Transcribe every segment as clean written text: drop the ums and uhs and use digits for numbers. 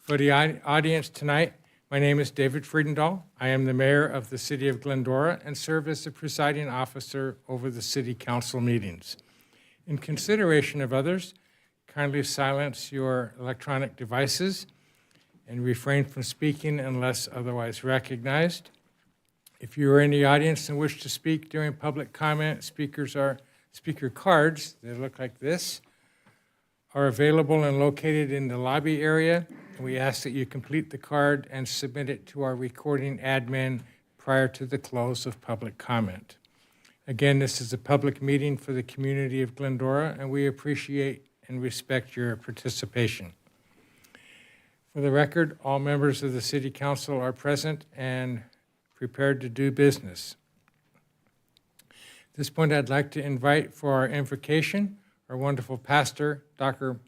For the audience tonight, my name is David Friedendahl. I am the mayor of the city of Glendora and serve as the presiding officer over the city council meetings. In consideration of others, kindly silence your electronic devices and refrain from speaking unless otherwise recognized. If you are in the audience and wish to speak during public comment, speaker cards, they look like this, are available and located in the lobby area. We ask that you complete the card and submit it to our recording admin prior to the close of public comment. Again, this is a public meeting for the community of Glendora, and we appreciate and respect your participation. For the record, all members of the City Council are present and prepared to do business. At this point, I'd like to invite for our invocation our wonderful pastor, Dr.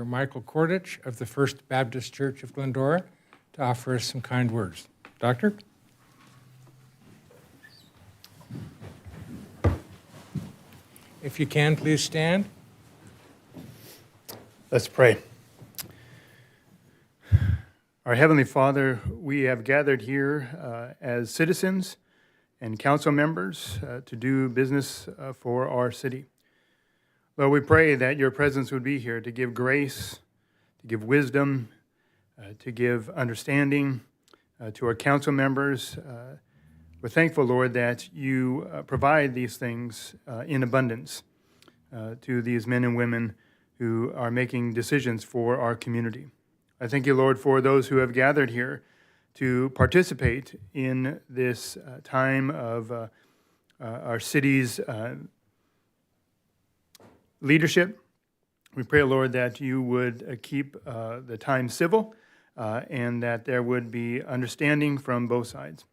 Michael Kordich of the First Baptist Church of Glendora, to offer us some kind words. Doctor? If you can, please stand. Let's pray. Our Heavenly Father, we have gathered here as citizens and council members to do business for our city. Lord, we pray that your presence would be here to give grace, to give wisdom, to give understanding to our council members. We're thankful, Lord, that you provide these things in abundance to these men and women who are making decisions for our community. I thank you, Lord, for those who have gathered here to participate in this time of our city's leadership. We pray, Lord, that you would keep the time civil and that there would be understanding from both sides.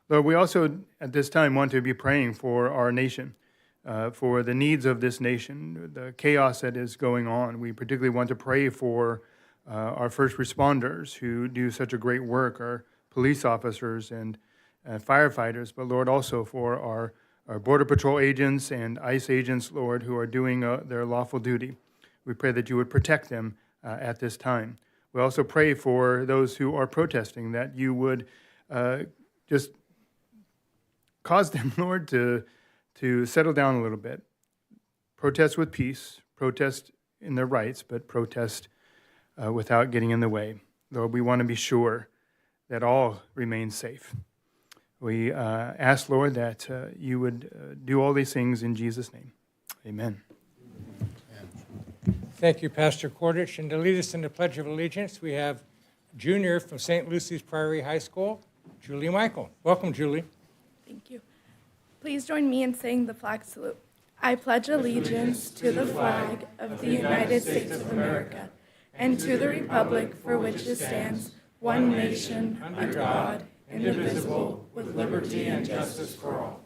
Lord, we also at this time want to be praying for our nation, for the needs of this nation, the chaos that is going on. We particularly want to pray for our first responders who do such a great work, our police officers and firefighters, but Lord, also for our Border Patrol agents and ICE agents, Lord, who are doing their lawful duty. We pray that you would protect them at this time. We also pray for those who are protesting, that you would just cause them, Lord, to settle down a little bit. Protest with peace, protest in their rights, but protest without getting in the way. Lord, we want to be sure that all remain safe. We ask, Lord, that you would do all these things in Jesus' name. Amen. Thank you, Pastor Kordich. And to lead us in the Pledge of Allegiance, we have junior from St. Lucy's Prairie High School, Julie Michael. Welcome, Julie. Thank you. Please join me in saying the flag salute. I pledge allegiance to the flag of the United States of America and to the republic for which it stands, one nation, under God, indivisible, with liberty and justice for all.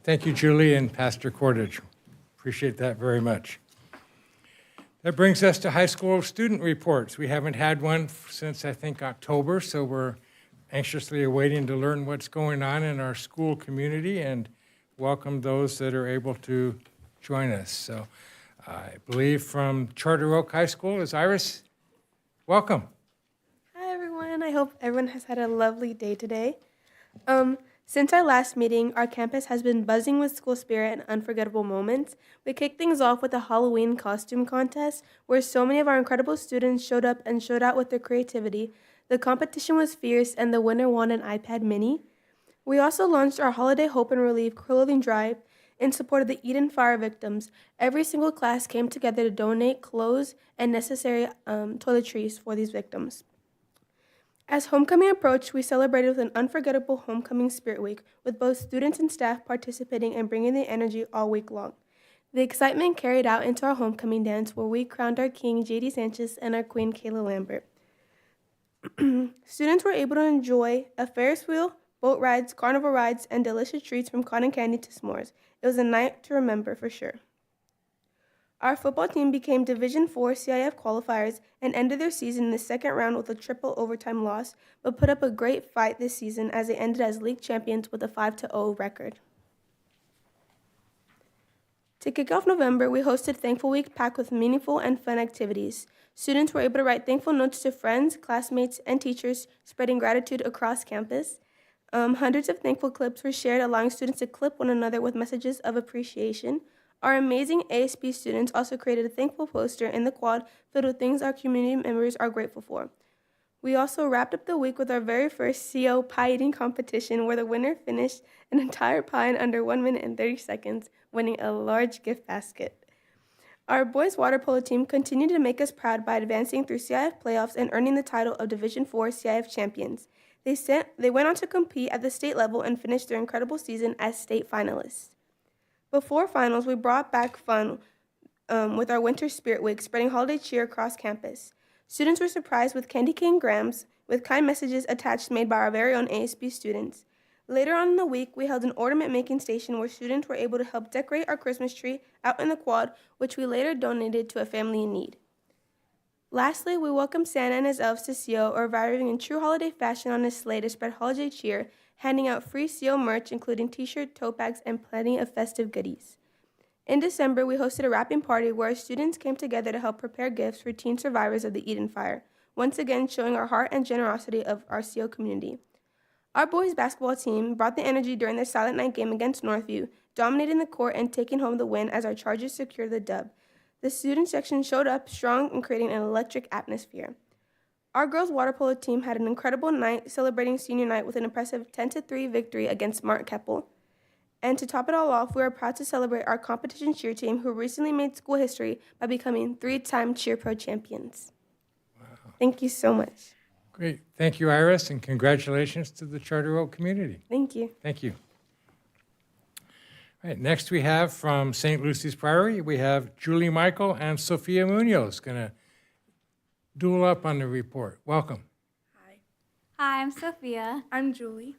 Thank you, Julie and Pastor Kordich. Appreciate that very much. That brings us to high school student reports. We haven't had one since, I think, October, so we're anxiously awaiting to learn what's going on in our school community and welcome those that are able to join us. So I believe from Charter Oak High School is Iris. Welcome. Hi, everyone. I hope everyone has had a lovely day today. Since our last meeting, our campus has been buzzing with school spirit and unforgettable moments. We kicked things off with a Halloween costume contest where so many of our incredible students showed up and showed out with their creativity. The competition was fierce and the winner won an iPad mini. We also launched our Holiday Hope and Relief clothing drive in support of the Eden Fire victims. Every single class came together to donate clothes and necessary toiletries for these victims. As homecoming approached, we celebrated with an unforgettable homecoming spirit week, with both students and staff participating and bringing the energy all week long. The excitement carried out into our homecoming dance, where we crowned our king, J.D. Sanchez, and our queen, Kayla Lambert. Students were able to enjoy a Ferris wheel, boat rides, carnival rides, and delicious treats from cotton candy to s'mores. It was a night to remember for sure. Our football team became Division IV CIF qualifiers and ended their season in the second round with a triple overtime loss, but put up a great fight this season as they ended as league champions with a 5-0 record. To kick off November, we hosted Thankful Week packed with meaningful and fun activities. Students were able to write thankful notes to friends, classmates, and teachers, spreading gratitude across campus. Hundreds of thankful clips were shared, allowing students to clip one another with messages of appreciation. Our amazing ASB students also created a thankful poster in the quad filled with things our community members are grateful for. We also wrapped up the week with our very first CO pie eating competition, where the winner finished an entire pie in under 1 minute and 30 seconds, winning a large gift basket. Our boys water polo team continued to make us proud by advancing through CIF playoffs and earning the title of Division IV CIF champions. They went on to compete at the state level and finished their incredible season as state finalists. Before finals, we brought back fun with our Winter Spirit Week, spreading holiday cheer across campus. Students were surprised with candy cane grams with kind messages attached made by our very own ASB students. Later on in the week, we held an ornament-making station where students were able to help decorate our Christmas tree out in the quad, which we later donated to a family in need. Lastly, we welcomed Santa and his elves to CO, arriving in true holiday fashion on his sleigh to spread holiday cheer, handing out free CO merch, including t-shirts, tote bags, and plenty of festive goodies. In December, we hosted a wrapping party where our students came together to help prepare gifts for teen survivors of the Eden Fire, once again showing our heart and generosity of our CO community. Our boys basketball team brought the energy during their Silent Night game against Northview, dominating the court and taking home the win as our Chargers secured the dub. The student section showed up strong in creating an electric atmosphere. Our girls water polo team had an incredible night celebrating senior night with an impressive 10-3 victory against Mark Keppel. And to top it all off, we are proud to celebrate our competition cheer team who recently made school history by becoming 3-time Cheer Pro champions. Wow. Thank you so much. Great. Thank you, Iris, and congratulations to the Charter Oak community. Thank you. Thank you. All right, next we have from St. Lucy's Priory, we have Julie Michael and Sophia Munoz going to duel up on the report. Welcome. Hi. Hi, I'm Sophia. I'm Julie.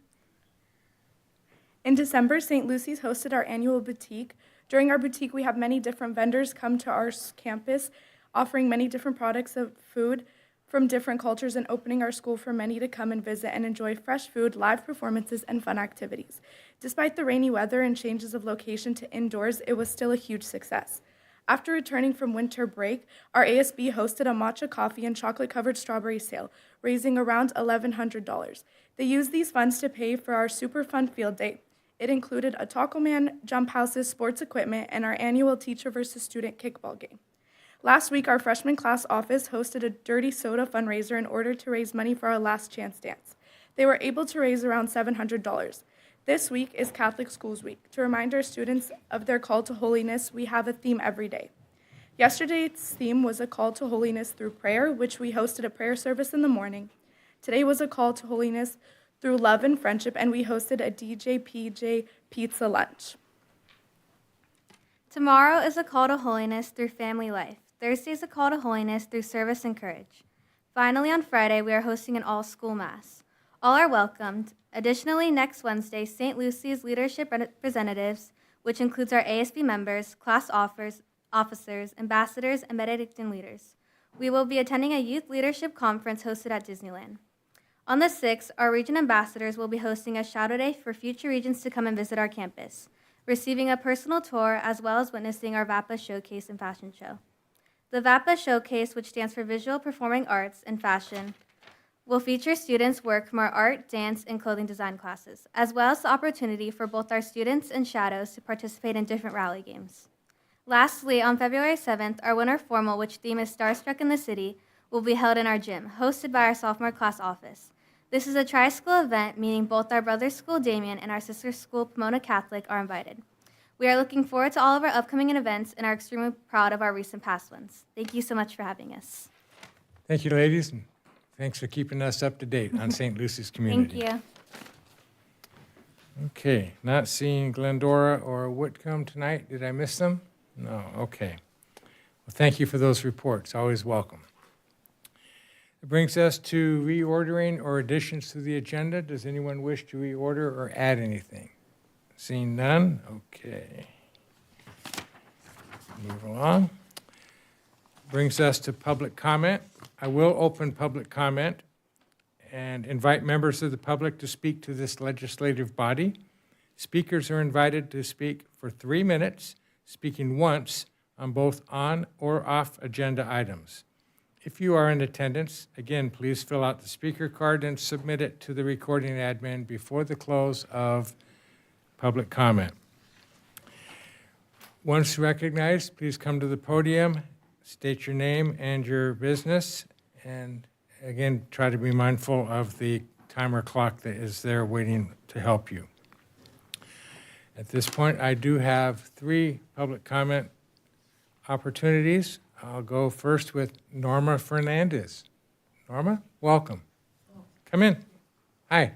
In December, St. Lucy's hosted our annual boutique. During our boutique, we have many different vendors come to our campus, offering many different products of food from different cultures and opening our school for many to come and visit and enjoy fresh food, live performances, and fun activities. Despite the rainy weather and changes of location to indoors, it was still a huge success. After returning from winter break, our ASB hosted a matcha coffee and chocolate-covered strawberry sale, raising around $1,100. They used these funds to pay for our super fun field day. It included a Taco Man, jump houses, sports equipment, and our annual teacher versus student kickball game. Last week, our freshman class office hosted a Dirty Soda fundraiser in order to raise money for our Last Chance Dance. They were able to raise around $700. This week is Catholic Schools Week. To remind our students of their call to holiness, we have a theme every day. Yesterday's theme was a call to holiness through prayer, which we hosted a prayer service in the morning. Today was a call to holiness through love and friendship, and we hosted a DJ PJ pizza lunch. Tomorrow is a call to holiness through family life. Thursday is a call to holiness through service and courage. Finally, on Friday, we are hosting an all-school mass. All are welcomed. Additionally, next Wednesday, St. Lucy's leadership representatives, which includes our ASB members, class officers, ambassadors, and Benedictine leaders. We will be attending a youth leadership conference hosted at Disneyland. On the 6th, our region ambassadors will be hosting a shadow day for future regions to come and visit our campus, receiving a personal tour as well as witnessing our VAPA showcase and fashion show. The VAPA showcase, which stands for Visual Performing Arts and Fashion, will feature students' work from our art, dance, and clothing design classes, as well as the opportunity for both our students and shadows to participate in different rally games. Lastly, on February 7th, our winter formal, which theme is Starstruck in the City, will be held in our gym, hosted by our sophomore class office. This is a tri-school event, meaning both our brother school, Damien, and our sister school, Pomona Catholic, are invited. We are looking forward to all of our upcoming events and are extremely proud of our recent past ones. Thank you so much for having us. Thank you, ladies, and thanks for keeping us up to date on St. Lucy's community. Thank you. Okay, not seeing Glendora or Whitcomb tonight. Did I miss them? No, okay. Well, thank you for those reports. Always welcome. It brings us to reordering or additions to the agenda. Does anyone wish to reorder or add anything? Seeing none? Okay. Move along. Brings us to public comment. I will open public comment and invite members of the public to speak to this legislative body. Speakers are invited to speak for 3 minutes. speaking once on both on or off agenda items. If you are in attendance, again, please fill out the speaker card and submit it to the recording admin before the close of public comment. Once recognized, please come to the podium, state your name and your business, and again, try to be mindful of the timer clock that is there waiting to help you. At this point, I do have 3 public comment opportunities. I'll go first with Norma Fernandez. Norma, welcome. Come in. Hi.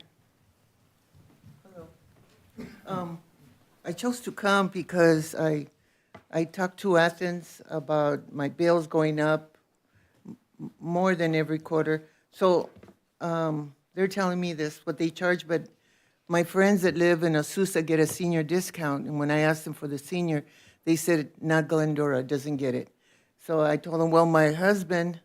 I chose to come because I talked to Athens about my bills going up more than every quarter. So they're telling me this, what they charge, but my friends that live in Azusa get a senior discount. And when I asked them for the senior, they said, not Glendora, doesn't get it. So I told them, well, my husband,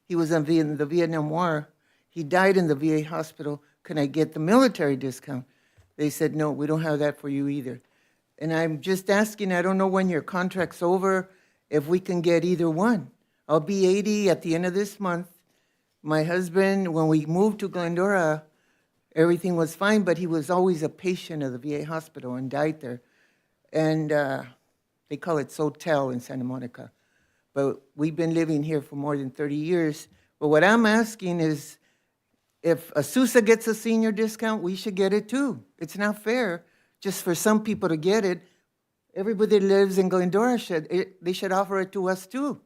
he was in the Vietnam War. He died in the VA hospital. Can I get the military discount? They said, no, we don't have that for you either. And I'm just asking, I don't know when your contract's over, if we can get either one. I'll be 80 at the end of this month. My husband, when we moved to Glendora, everything was fine, but he was always a patient of the VA hospital and died there. And they call it Sotel in Santa Monica. But we've been living here for more than 30 years. But what I'm asking is, if Azusa gets a senior discount, we should get it too. It's not fair just for some people to get it. Everybody that lives in Glendora they should offer it to us too.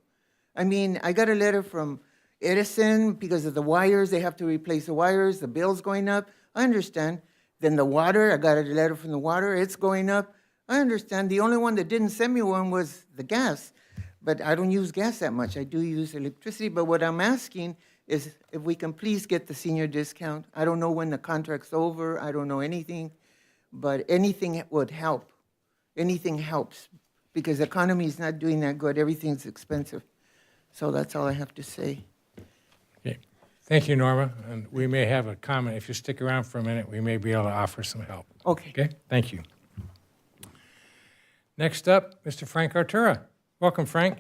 I mean, I got a letter from Edison because of the wires. They have to replace the wires. The bill's going up. I understand. Then the water, I got a letter from the water. It's going up. I understand. The only one that didn't send me one was the gas. But I don't use gas that much. I do use electricity. But what I'm asking is if we can please get the senior discount. I don't know when the contract's over. I don't know anything. But anything would help. Anything helps because the economy is not doing that good. Everything's expensive. So that's all I have to say. Okay. Thank you, Norma. And we may have a comment. If you stick around for a minute, we may be able to offer some help. Okay. Okay? Thank you. Next up, Mr. Frank Artura. Welcome, Frank.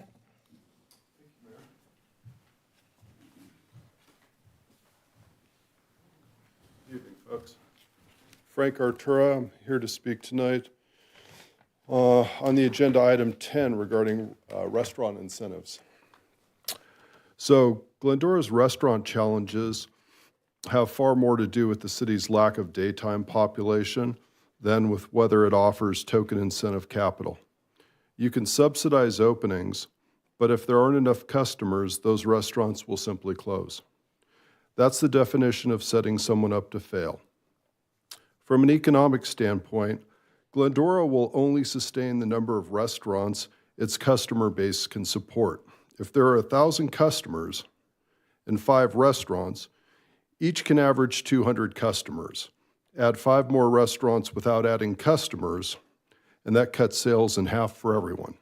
Good evening, folks. Frank Artura, I'm here to speak tonight on the agenda item 10 regarding restaurant incentives. So Glendora's restaurant challenges have far more to do with the city's lack of daytime population than with whether it offers token incentive capital. You can subsidize openings, but if there aren't enough customers, those restaurants will simply close. That's the definition of setting someone up to fail. From an economic standpoint, Glendora will only sustain the number of restaurants its customer base can support. If there are 1,000 customers and 5 restaurants, each can average 200 customers. Add 5 more restaurants without adding customers, and that cuts sales in half for everyone.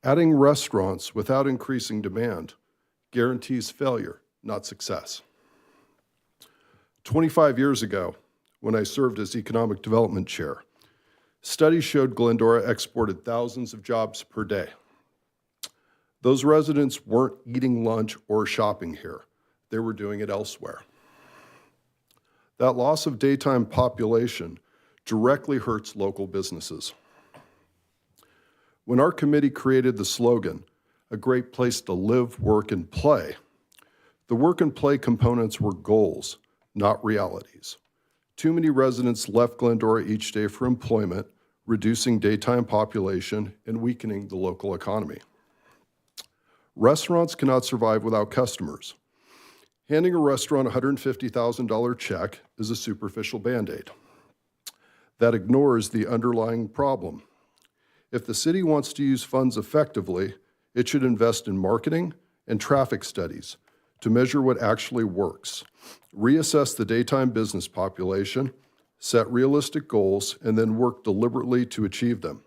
Adding restaurants without increasing demand guarantees failure, not success. 25 years ago, when I served as Economic Development Chair, studies showed Glendora exported thousands of jobs per day. Those residents weren't eating lunch or shopping here. They were doing it elsewhere. That loss of daytime population directly hurts local businesses. When our committee created the slogan, "A great place to live, work, and play," the work and play components were goals, not realities. Too many residents left Glendora each day for employment, reducing daytime population and weakening the local economy. Restaurants cannot survive without customers. Handing a restaurant a $150,000 check is a superficial Band-Aid that ignores the underlying problem. If the city wants to use funds effectively, it should invest in marketing and traffic studies to measure what actually works, reassess the daytime business population, set realistic goals, and then work deliberately to achieve them.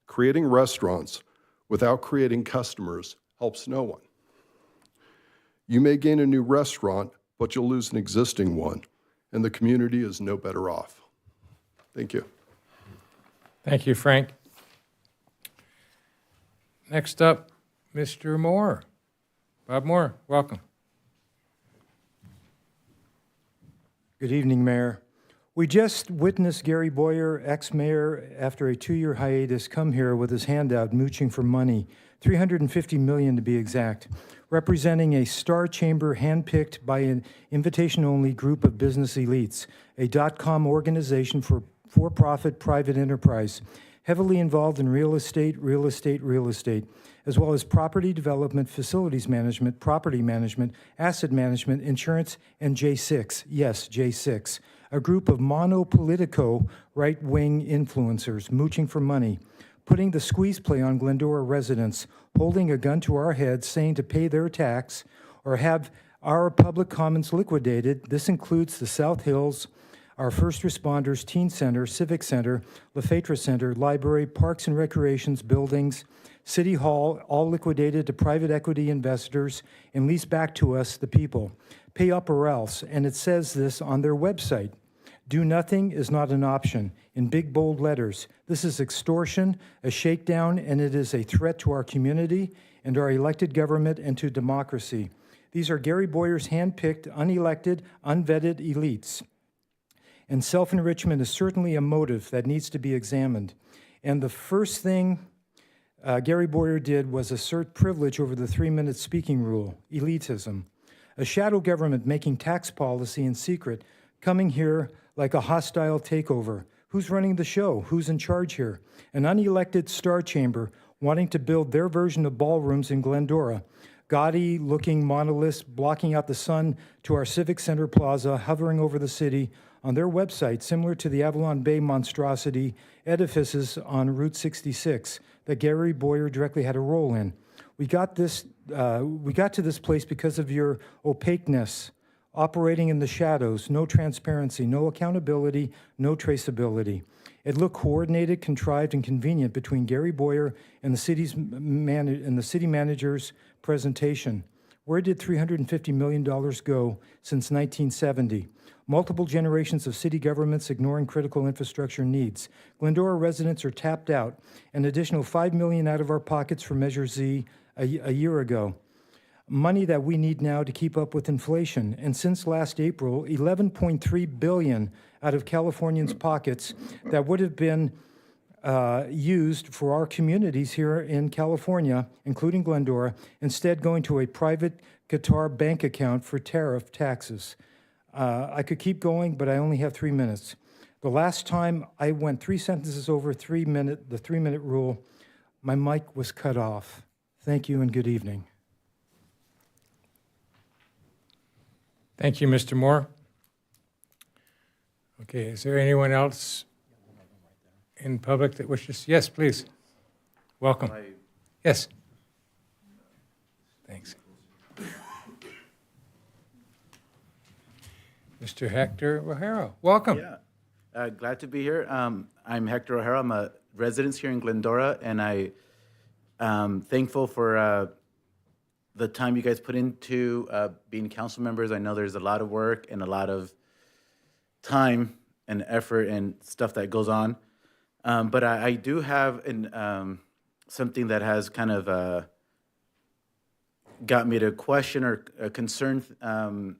Creating restaurants without creating customers helps no one. You may gain a new restaurant, but you'll lose an existing one, and the community is no better off. Thank you. Thank you, Frank. Next up, Mr. Moore. Bob Moore, welcome. Good evening, Mayor. We just witnessed Gary Boyer, ex-mayor, after a 2-year hiatus, come here with his hand out, mooching for money, $350 million to be exact, representing a star chamber handpicked by an invitation-only group of business elites, a dot-com organization for-profit private enterprise, heavily involved in real estate, as well as property development, facilities management, property management, asset management, insurance, and J6, yes, J6, a group of monopolitico right-wing influencers mooching for money, putting the squeeze play on Glendora residents, holding a gun to our heads, saying to pay their tax or have our public commons liquidated. This includes the South Hills, our first responders, teen center, civic center, Lefetra Center, library, parks and recreations, buildings, City Hall, all liquidated to private equity investors and leased back to us, the people. Pay up or else, and it says this on their website. Do nothing is not an option, in big bold letters. This is extortion, a shakedown, and it is a threat to our community and our elected government and to democracy. These are Gary Boyer's handpicked, unelected, unvetted elites. And self-enrichment is certainly a motive that needs to be examined. And the first thing Gary Boyer did was assert privilege over the 3-minute speaking rule, elitism. A shadow government making tax policy in secret, coming here like a hostile takeover. Who's running the show? Who's in charge here? An unelected star chamber wanting to build their version of ballrooms in Glendora. Gaudy-looking monoliths blocking out the sun to our Civic Center Plaza, hovering over the city on their website, similar to the Avalon Bay monstrosity edifices on Route 66 that Gary Boyer directly had a role in. We got to this place because of your opaqueness, operating in the shadows, no transparency, no accountability, no traceability. It looked coordinated, contrived, and convenient between Gary Boyer and the city manager's presentation. Where did $350 million go since 1970? Multiple generations of city governments ignoring critical infrastructure needs. Glendora residents are tapped out. An additional $5 million out of our pockets for Measure Z a year ago. Money that we need now to keep up with inflation. And since last April, $11.3 billion out of Californians' pockets that would have been used for our communities here in California, including Glendora, instead going to a private Qatar bank account for tariff taxes. I could keep going, but I only have 3 minutes. The last time I went 3 sentences over the 3-minute rule, my mic was cut off. Thank you and good evening. Thank you, Mr. Moore. Okay, is there anyone else in public that wishes? Yes, please. Welcome. Yes. Thanks. Mr. Hector O'Hara, welcome. Yeah, glad to be here. I'm Hector O'Hara. I'm a resident here in Glendora, and I'm thankful for the time you guys put into being council members. I know there's a lot of work and a lot of time and effort and stuff that goes on. But I do have something that has kind of got me to question or concern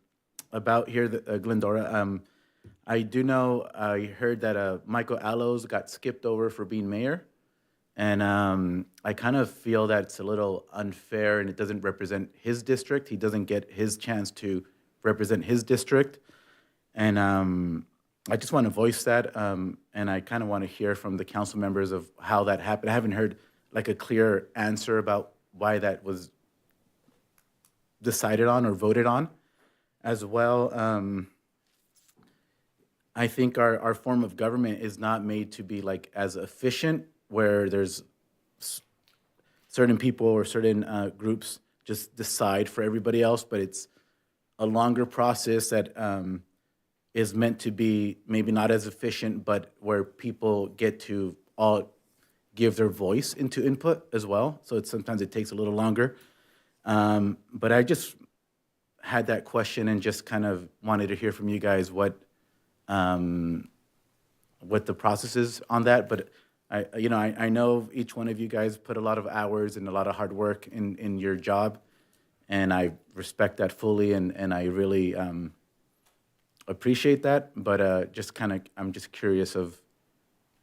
about here, Glendora. I do know, I heard that Michael Allos got skipped over for being mayor. And I kind of feel that it's a little unfair and it doesn't represent his district. He doesn't get his chance to represent his district. And I just want to voice that. And I kind of want to hear from the council members of how that happened. I haven't heard like a clear answer about why that was decided on or voted on as well. I think our form of government is not made to be like as efficient, where there's certain people or certain groups just decide for everybody else, but it's a longer process that is meant to be maybe not as efficient, but where people get to all give their voice into input as well. So sometimes it takes a little longer. But I just had that question and just kind of wanted to hear from you guys what the process is on that. But I know each one of you guys put a lot of hours and a lot of hard work in your job, and I respect that fully, and I really appreciate that. But I'm just curious of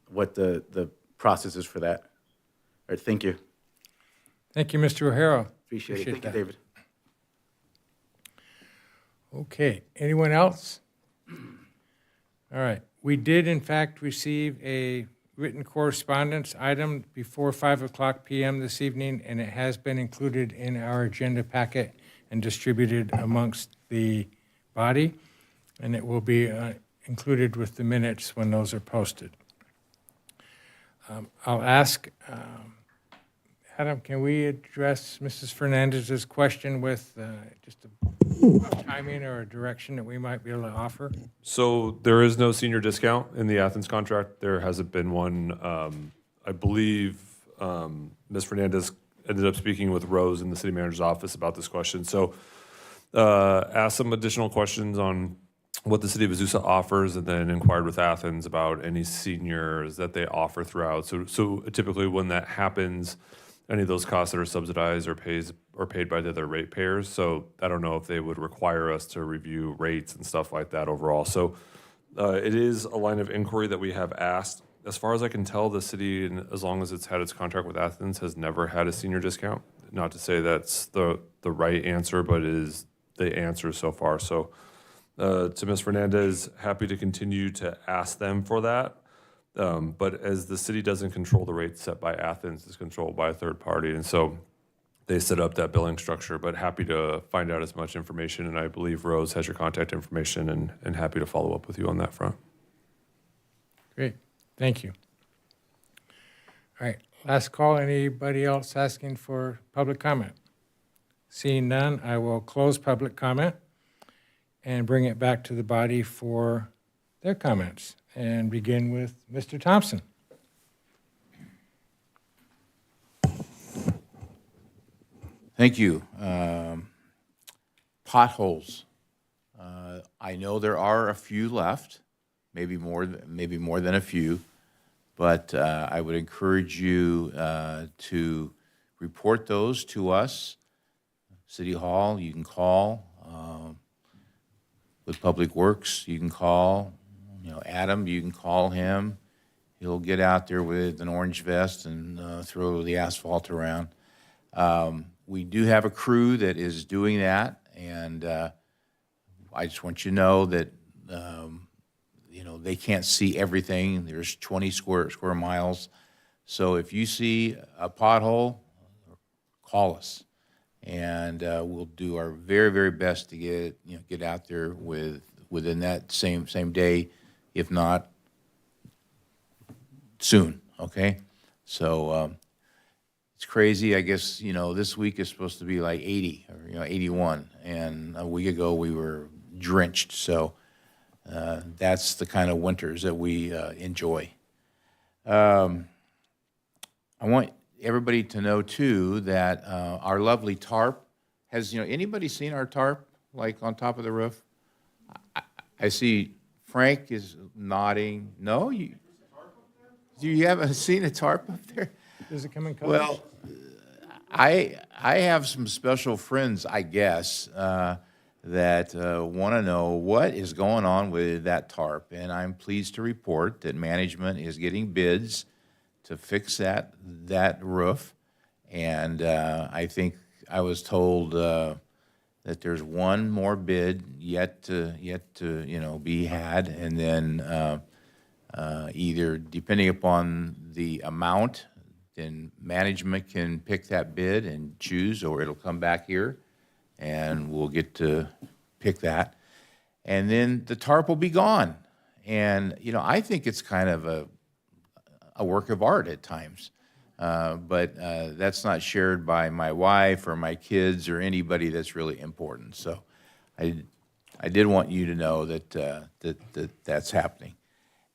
what the process is for that. All right, thank you. Thank you, Mr. O'Hara. Appreciate it. Thank that. you, David. Okay, anyone else? All right, we did in fact receive a written correspondence item before 5 p.m. this evening, and it has been included in our agenda packet and distributed amongst the body, and it will be included with the minutes when those are posted. I'll ask, Adam, can we address Mrs. Fernandez's question with just a timing or a direction that we might be able to offer? So there is no senior discount in the Athens contract. There hasn't been one. I believe Ms. Fernandez ended up speaking with Rose in the city manager's office about this question. So asked some additional questions on what the city of Azusa offers, and then inquired with Athens about any seniors that they offer throughout. So typically when that happens, any of those costs that are subsidized or paid by the other ratepayers. So I don't know if they would require us to review rates and stuff like that overall. So it is a line of inquiry that we have asked. As far as I can tell, the city, and as long as it's had its contract with Athens, has never had a senior discount. Not to say that's the right answer, but it is the answer so far. So to Ms. Fernandez, happy to continue to ask them for that. But as the city doesn't control the rates set by Athens, it's controlled by a third party. And so they set up that billing structure, but happy to find out as much information. And I believe Rose has your contact information, and happy to follow up with you on that front. Great, thank you. All right, last call. Anybody else asking for public comment? Seeing none, I will close public comment and bring it back to the body for their comments, and begin with Mr. Thompson. Thank you. Potholes. I know there are a few left, maybe more than a few, but I would encourage you to report those to us. City Hall, you can call. With Public Works, you can call. Adam, you can call him. He'll get out there with an orange vest and throw the asphalt around. We do have a crew that is doing that, and I just want you to know that they can't see everything. There's 20 square miles, so if you see a pothole, call us, and we'll do our very, very best to get out there within that same day, if not soon. Okay, so it's crazy. I guess this week is supposed to be like 80 or 81, and a week ago we were drenched. So that's the kind of winters that we enjoy. I want everybody to know too that our lovely tarp has, anybody seen our tarp like on top of the roof? I see Frank is nodding. No, you haven't seen a tarp up there? Does it come in colors? Well, I have some special friends, I guess, that want to know what is going on with that tarp, and I'm pleased to report that management is getting bids to fix that roof, and I think I was told that there's one more bid yet to be had, and then either depending upon the amount, then management can pick that bid and choose, or it'll come back here, and we'll get to pick that, and then the tarp will be gone. And I think it's kind of a work of art at times. But that's not shared by my wife or my kids or anybody that's really important. So I did want you to know that that's happening.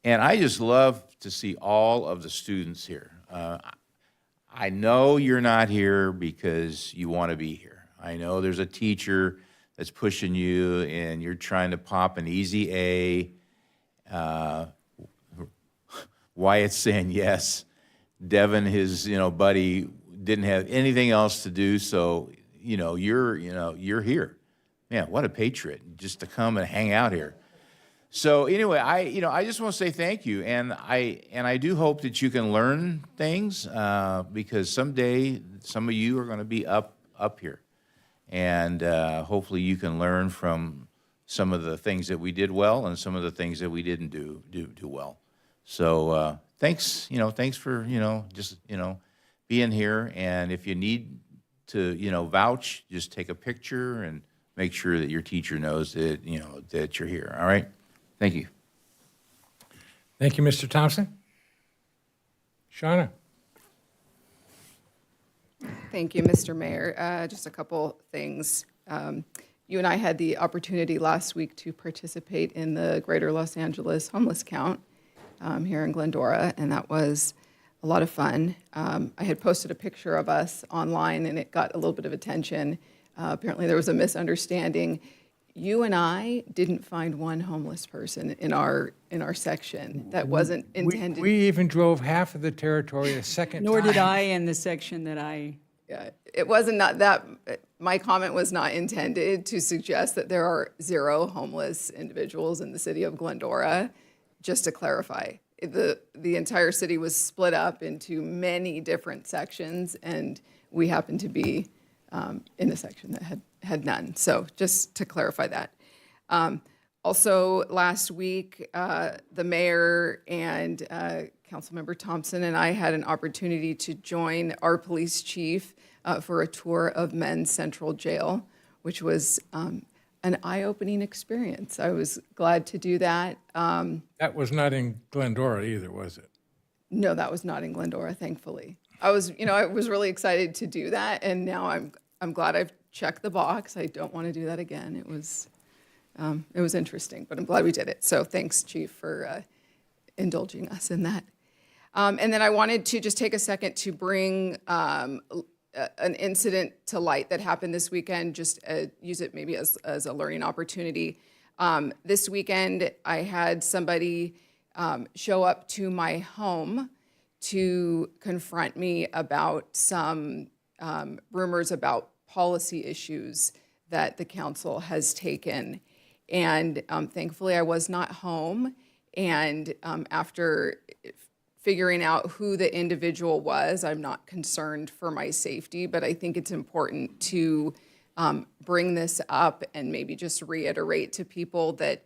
And I just love to see all of the students here. I know you're not here because you want to be here. I know there's a teacher that's pushing you and you're trying to pop an easy A. Wyatt's saying yes. Devin, his buddy, didn't have anything else to do, so you're here. Man, what a patriot, just to come and hang out here. So anyway, I just want to say thank you, and I do hope that you can learn things because someday some of you are going to be up here, and hopefully you can learn from some of the things that we did well and some of the things that we didn't do well. So thanks, thanks for just being here, and if you need to vouch, just take a picture and make sure that your teacher knows that that you're here. All right. Thank you. Thank you, Mr. Thompson. Shauna? Thank you, Mr. Mayor. Just a couple things. You and I had the opportunity last week to participate in the Greater Los Angeles Homeless Count here in Glendora, and that was a lot of fun. I had posted a picture of us online, and it got a little bit of attention. Apparently, there was a misunderstanding. You and I didn't find one homeless person in our section. That wasn't intended. We even drove half of the territory a second Nor time. did I in the section that I. Yeah, it wasn't not that. My comment was not intended to suggest that there are 0 homeless individuals in the city of Glendora. Just to clarify, the entire city was split up into many different sections, and we happened to be in a section that had none. So just to clarify that. Also, last week, the mayor and Councilmember Thompson and I had an opportunity to join our police chief for a tour of Men's Central Jail, which was an eye-opening experience. I was glad to do that. That was not in Glendora either, was it? No, that was not in Glendora, thankfully. I was really excited to do that, and now I'm glad I've checked the box. I don't want to do that again. It was interesting, but I'm glad we did it. So thanks, Chief, for indulging us in that. And then I wanted to just take a second to bring an incident to light that happened this weekend, just use it maybe as a learning opportunity. This weekend, I had somebody show up to my home to confront me about some rumors about policy issues that the council has taken. And thankfully, I was not home. And after figuring out who the individual was, I'm not concerned for my safety, but I think it's important to bring this up and maybe just reiterate to people that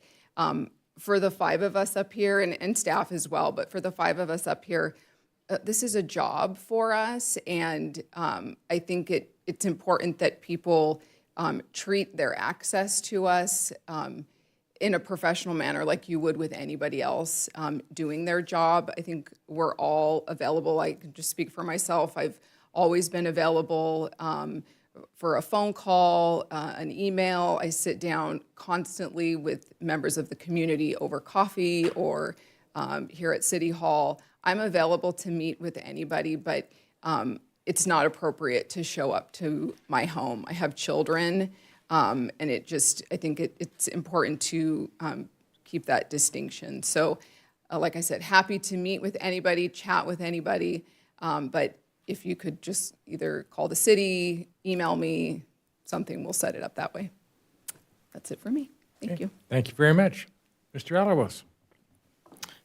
for the 5 of us up here, and staff as well, but for the 5 of us up here, this is a job for us, and I think it's important that people treat their access to us in a professional manner like you would with anybody else doing their job. I think we're all available. I can just speak for myself. I've always been available for a phone call, an email. I sit down constantly with members of the community over coffee or here at City Hall. I'm available to meet with anybody, but it's not appropriate to show up to my home. I have children. And I think it's important to keep that distinction. So, like I said, happy to meet with anybody, chat with anybody, but if you could just either call the city, email me, something, we'll set it up that way. That's it for me. Thank you. Thank you very much. Mr. Alamos.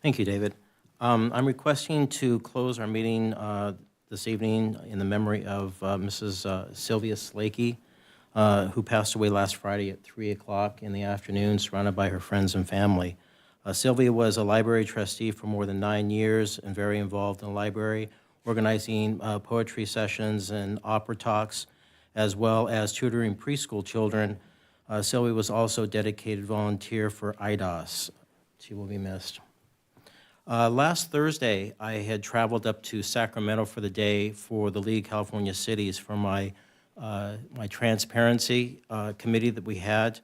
Thank you, David. I'm requesting to close our meeting this evening in the memory of Mrs. Sylvia Slakey, who passed away last Friday at 3 o'clock in the afternoon, surrounded by her friends and family. Sylvia was a library trustee for more than 9 years and very involved in the library, organizing poetry sessions and opera talks, as well as tutoring preschool children. Sylvia was also a dedicated volunteer for IDOS. She will be missed. Last Thursday, I had traveled up to Sacramento for the day for the League of California Cities for my transparency committee that we had,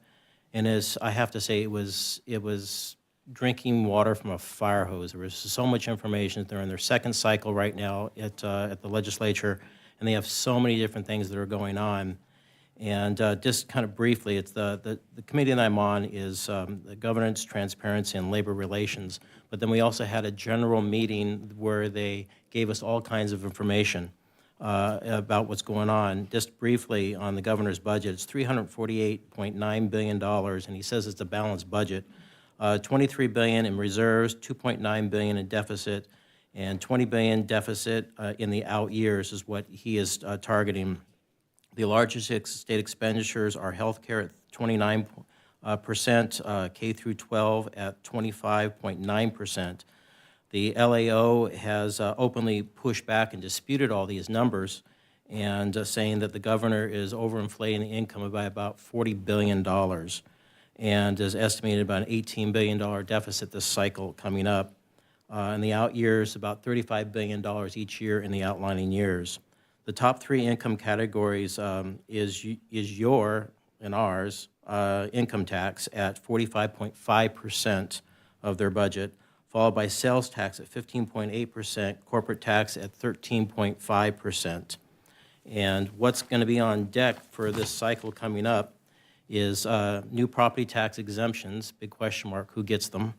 and as I have to say, it was drinking water from a fire hose. There was so much information. They're in their second cycle right now at the legislature, and they have so many different things that are going on. And just kind of briefly, it's the committee that I'm on is the Governance, Transparency, and Labor Relations. But then we also had a general meeting where they gave us all kinds of information about what's going on. Just briefly on the governor's budget, it's $348.9 billion, and he says it's a balanced budget. $23 billion in reserves, $2.9 billion in deficit, and $20 billion deficit in the out years is what he is targeting. The largest state expenditures are healthcare at 29%, K through 12 at 25.9%. The LAO has openly pushed back and disputed all these numbers and saying that the governor is overinflating the income by about $40 billion and is estimated about an $18 billion deficit this cycle coming up. In the out years, about $35 billion each year in the outlining years. The top three income categories is your and ours income tax at 45.5% of their budget, followed by sales tax at 15.8%, corporate tax at 13.5%. And what's going to be on deck for this cycle coming up is new property tax exemptions, big question mark, who gets them?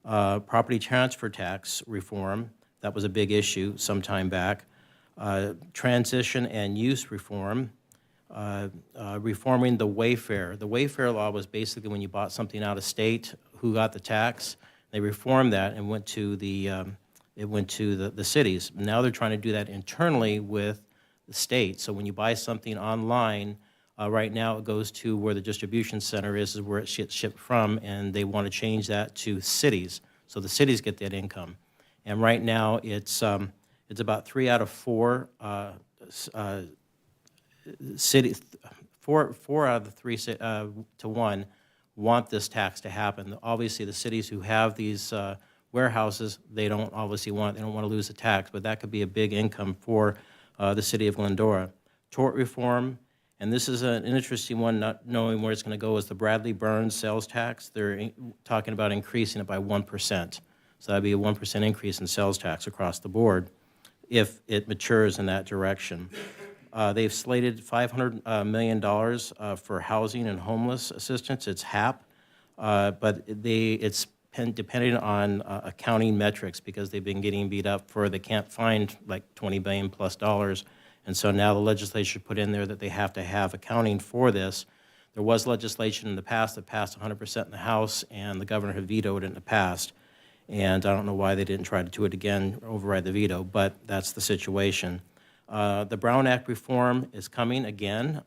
Property transfer tax reform, that was a big issue some time back. Transition and use reform, reforming the Wayfair. The Wayfair law was basically when you bought something out of state, who got the tax. They reformed that and went to the cities. Now they're trying to do that internally with the state. So when you buy something online, right now it goes to where the distribution center is where it gets shipped from, and they want to change that to cities. So the cities get that income. And right now it's about 3 out of 4 cities, 4 out of the 3 to 1 want this tax to happen. Obviously, the cities who have these warehouses, they don't obviously want, they don't want to lose the tax, but that could be a big income for the city of Glendora. Tort reform, and this is an interesting one, not knowing where it's going to go, is the Bradley Burns sales tax. They're talking about increasing it by 1%. So that'd be a 1% increase in sales tax across the board if it matures in that direction. They've slated $500 million for housing and homeless assistance. It's HAP, but it's depending on accounting metrics because they've been getting beat up for they can't find like $20 billion plus dollars. And so now the legislature put in there that they have to have accounting for this. There was legislation in the past that passed 100% in the House, and the governor had vetoed it in the past. And I don't know why they didn't try to do it again, override the veto, but that's the situation. The Brown Act reform is coming again.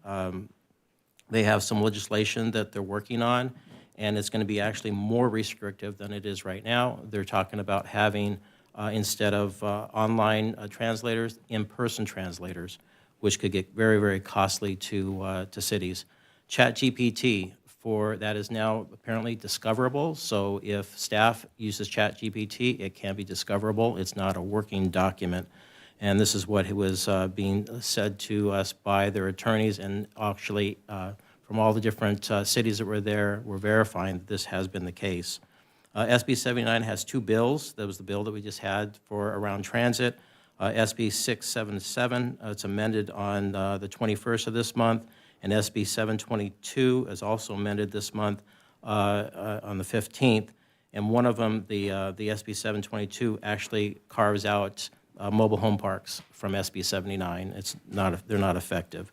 They have some legislation that they're working on, and it's going to be actually more restrictive than it is right now. They're talking about having, instead of online translators, in-person translators, which could get very, very costly to cities. ChatGPT, that is now apparently discoverable. So if staff uses ChatGPT, it can be discoverable. It's not a working document. And this is what was being said to us by their attorneys, and actually from all the different cities that were there, were verifying that this has been the case. SB 79 has 2 bills. That was the bill that we just had for around transit. SB 677, it's amended on the 21st of this month, and SB 722 is also amended this month on the 15th. And one of them, the SB 722, actually carves out mobile home parks from SB 79. They're not effective.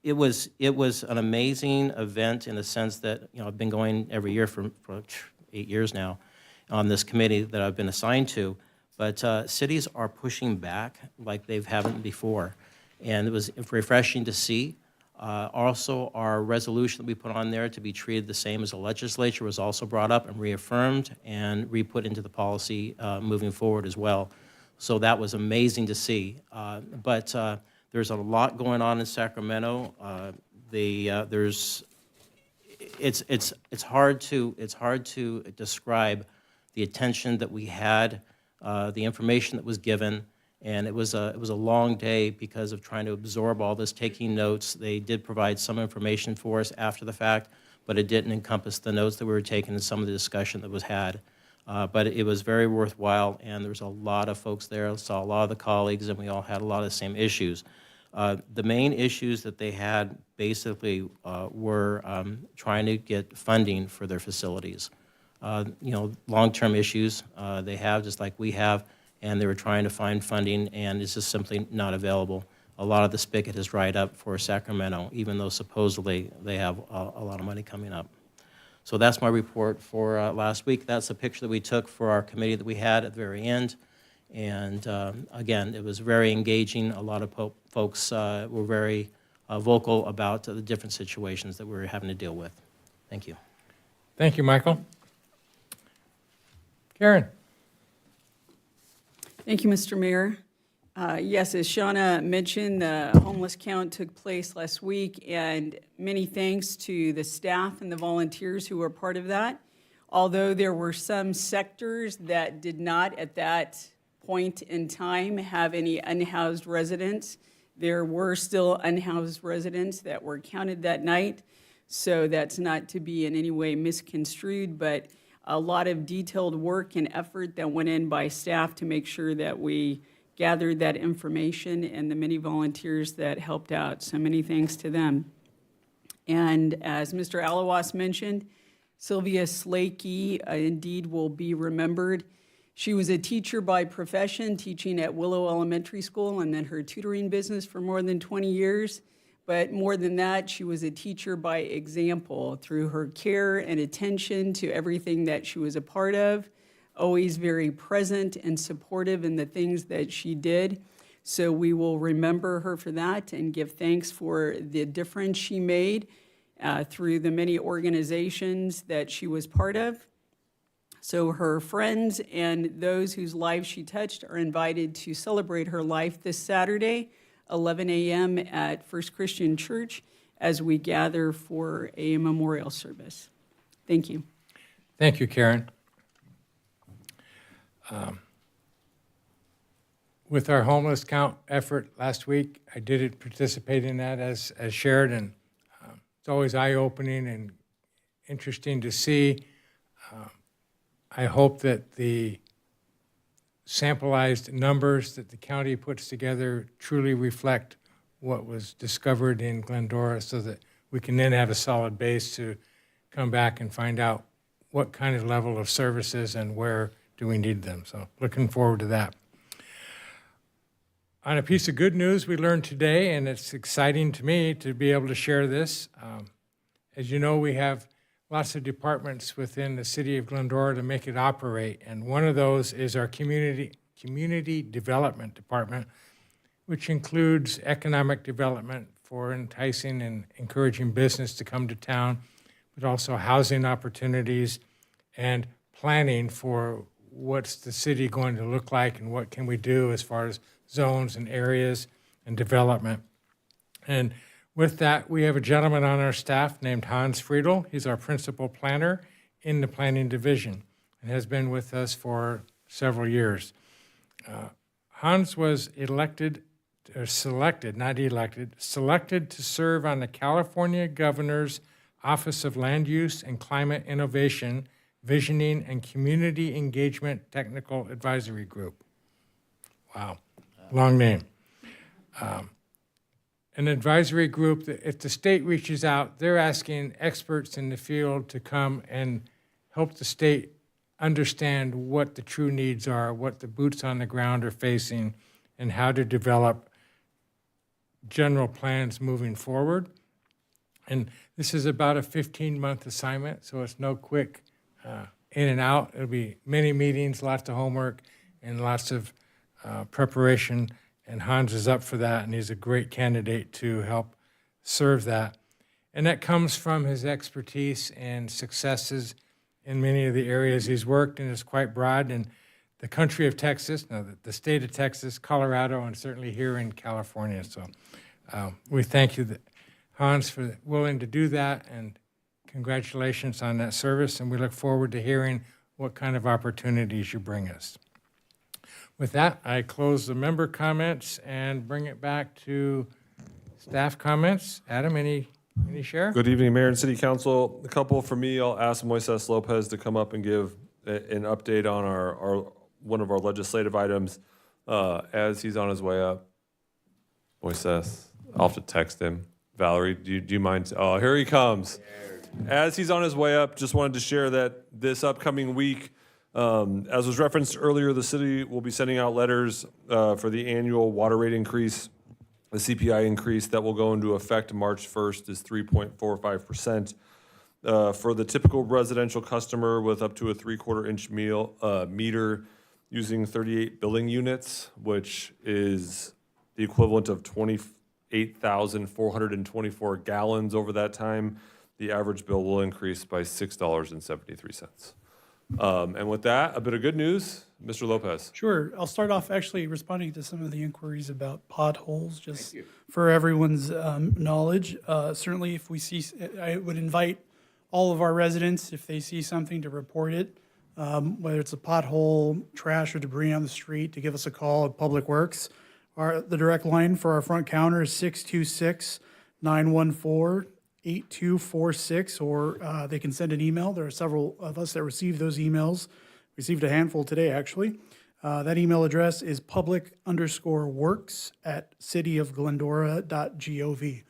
It was an amazing event in the sense that I've been going every year for 8 years now on this committee that I've been assigned to. But cities are pushing back like they haven't before, and it was refreshing to see. Also, our resolution that we put on there to be treated the same as the legislature was also brought up and reaffirmed and re-put into the policy moving forward as well. So that was amazing to see. But there's a lot going on in Sacramento. It's hard to describe the attention that we had, the information that was given. And it was a long day because of trying to absorb all this, taking notes. They did provide some information for us after the fact, but it didn't encompass the notes that we were taking and some of the discussion that was had. But it was very worthwhile, and there was a lot of folks there. I saw a lot of the colleagues, and we all had a lot of the same issues. The main issues that they had basically were trying to get funding for their facilities. Long-term issues they have, just like we have, and they were trying to find funding, and it's just simply not available. A lot of the spigot has dried up for Sacramento, even though supposedly they have a lot of money coming up. So that's my report for last week. That's a picture that we took for our committee that we had at the very end. And again, it was very engaging. A lot of folks were very vocal about the different situations that we were having to deal with. Thank you. Thank you, Michael. Karen? Thank you, Mr. Mayor. Yes, as Shauna mentioned, the homeless count took place last week, and many thanks to the staff and the volunteers who were part of that. Although there were some sectors that did not at that point in time have any unhoused residents, there were still unhoused residents that were counted that night. So that's not to be in any way misconstrued, but a lot of detailed work and effort that went in by staff to make sure that we gathered that information, and the many volunteers that helped out. So many thanks to them. And as Mr. Alawas mentioned, Sylvia Slakey indeed will be remembered. She was a teacher by profession, teaching at Willow Elementary School and then her tutoring business for more than 20 years. But more than that, she was a teacher by example through her care and attention to everything that she was a part of, always very present and supportive in the things that she did. So we will remember her for that and give thanks for the difference she made through the many organizations that she was part of. So her friends and those whose lives she touched are invited to celebrate her life this Saturday, 11 a.m. at First Christian Church, as we gather for a memorial service. Thank you. Thank you, Karen. With our homeless count effort last week, I did participate in that as shared, and it's always eye-opening and interesting to see. I hope that the sampleized numbers that the county puts together truly reflect what was discovered in Glendora, so that we can then have a solid base to come back and find out what kind of level of services and where do we need them. So looking forward to that. On a piece of good news we learned today, and it's exciting to me to be able to share this. As you know, we have lots of departments within the city of Glendora to make it operate, and one of those is our community development department, which includes economic development for enticing and encouraging business to come to town, but also housing opportunities and planning for what's the city going to look like and what can we do as far as zones and areas and development. And with that, we have a gentleman on our staff named Hans Friedel. He's our principal planner in the planning division and has been with us for several years. Hans was selected to serve on the California Governor's Office of Land Use and Climate Innovation, Visioning and Community Engagement Technical Advisory Group. Wow, long name. An advisory group that if the state reaches out, they're asking experts in the field to come and help the state understand what the true needs are, what the boots on the ground are facing, and how to develop general plans moving forward. And this is about a 15-month assignment, so it's no quick in and out. It'll be many meetings, lots of homework, and lots of preparation. And Hans is up for that, and he's a great candidate to help serve that. And that comes from his expertise and successes in many of the areas he's worked, and is quite broad in the country of Texas, the state of Texas, Colorado, and certainly here in California. So we thank you, Hans, for willing to do that, and congratulations on that service, and we look forward to hearing what kind of opportunities you bring us. With that, I close the member comments and bring it back to staff comments. Adam, any share? Good evening, Mayor and City Council. A couple from me. I'll ask Moises Lopez to come up and give an update on our one of our legislative items as he's on his way up. Moises. I'll have to text him. Valerie, do you mind? Oh, here he comes. As he's on his way up, just wanted to share that this upcoming week, as was referenced earlier, the city will be sending out letters for the annual water rate increase. The CPI increase that will go into effect March 1st is 3.45%. For the typical residential customer with up to a 3/4 inch meter using 38 billing units, which is the equivalent of 28,424 gallons over that time, the average bill will increase by $6.73. And with that, a bit of good news, Mr. Lopez. Sure. I'll start off actually responding to some of the inquiries about potholes, just for everyone's knowledge. Certainly, if we see, I would invite all of our residents, if they see something, to report it, whether it's a pothole, trash, or debris on the street, to give us a call at Public Works. The direct line for our front counter is 626-914-8246, or they can send an email. There are several of us that receive those emails. Received a handful today, actually. That email address is public_works@cityofglendora.gov.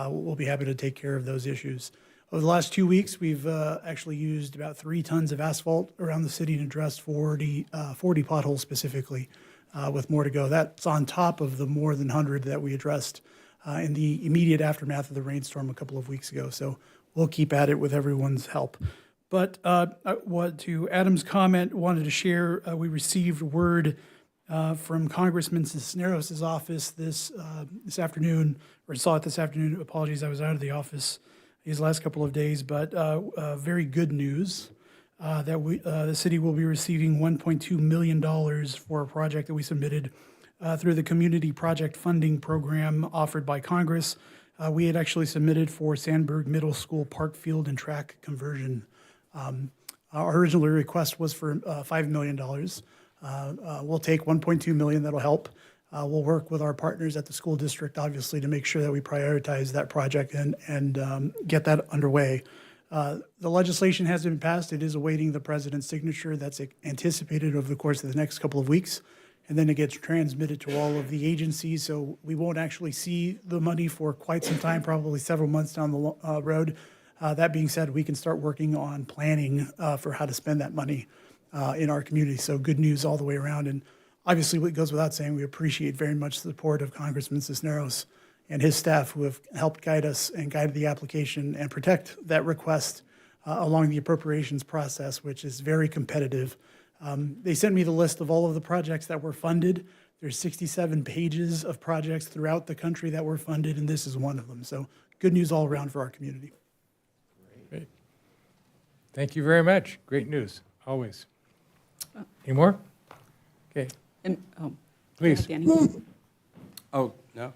We'll be happy to take care of those issues. Over the last 2 weeks, we've actually used about 3 tons of asphalt around the city and addressed 40 potholes specifically, with more to go. That's on top of the more than 100 that we addressed in the immediate aftermath of the rainstorm a couple of weeks ago. So we'll keep at it with everyone's help. But to Adam's comment, wanted to share, we received word from Congressman Cisneros' office this afternoon, or saw it this afternoon. Apologies, I was out of the office these last couple of days, but very good news that the city will be receiving $1.2 million for a project that we submitted through the Community Project Funding Program offered by Congress. We had actually submitted for Sandburg Middle School park field and track conversion. Our original request was for $5 million. We'll take $1.2 million, that'll help. We'll work with our partners at the school district, obviously, to make sure that we prioritize that project and get that underway. The legislation has been passed. It is awaiting the president's signature. That's anticipated over the course of the next couple of weeks. And then it gets transmitted to all of the agencies. So we won't actually see the money for quite some time, probably several months down the road. That being said, we can start working on planning for how to spend that money in our community. So good news all the way around. And obviously, what goes without saying, we appreciate very much the support of Congressman Cisneros and his staff, who have helped guide us and guide the application and protect that request along the appropriations process, which is very competitive. They sent me the list of all of the projects that were funded. There's 67 pages of projects throughout the country that were funded, and this is one of them. So good news all around for our community. Great. Thank you very much. Great news, always. Any more? Okay. And, Please. Danny. Oh, no.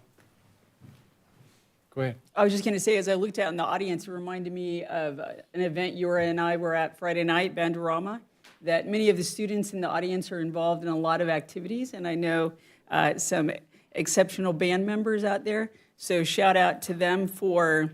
Go ahead. I was just going to say, as I looked out in the audience, it reminded me of an event Yura and I were at Friday night, Bandurama, that many of the students in the audience are involved in a lot of activities, and I know some exceptional band members out there. So shout out to them for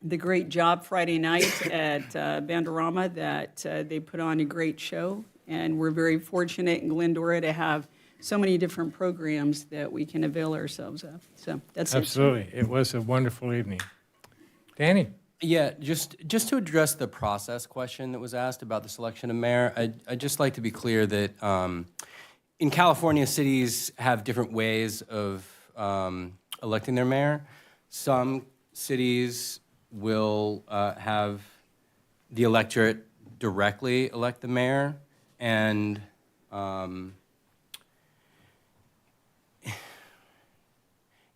the great job Friday night at Bandurama, that they put on a great show. And we're very fortunate in Glendora to have so many different programs that we can avail ourselves of. So that's Absolutely. It was a wonderful evening. Danny? Yeah, just to address the process question that was asked about the selection of mayor, I'd just like to be clear that in California, cities have different ways of electing their mayor. Some cities will have the electorate directly elect the mayor, and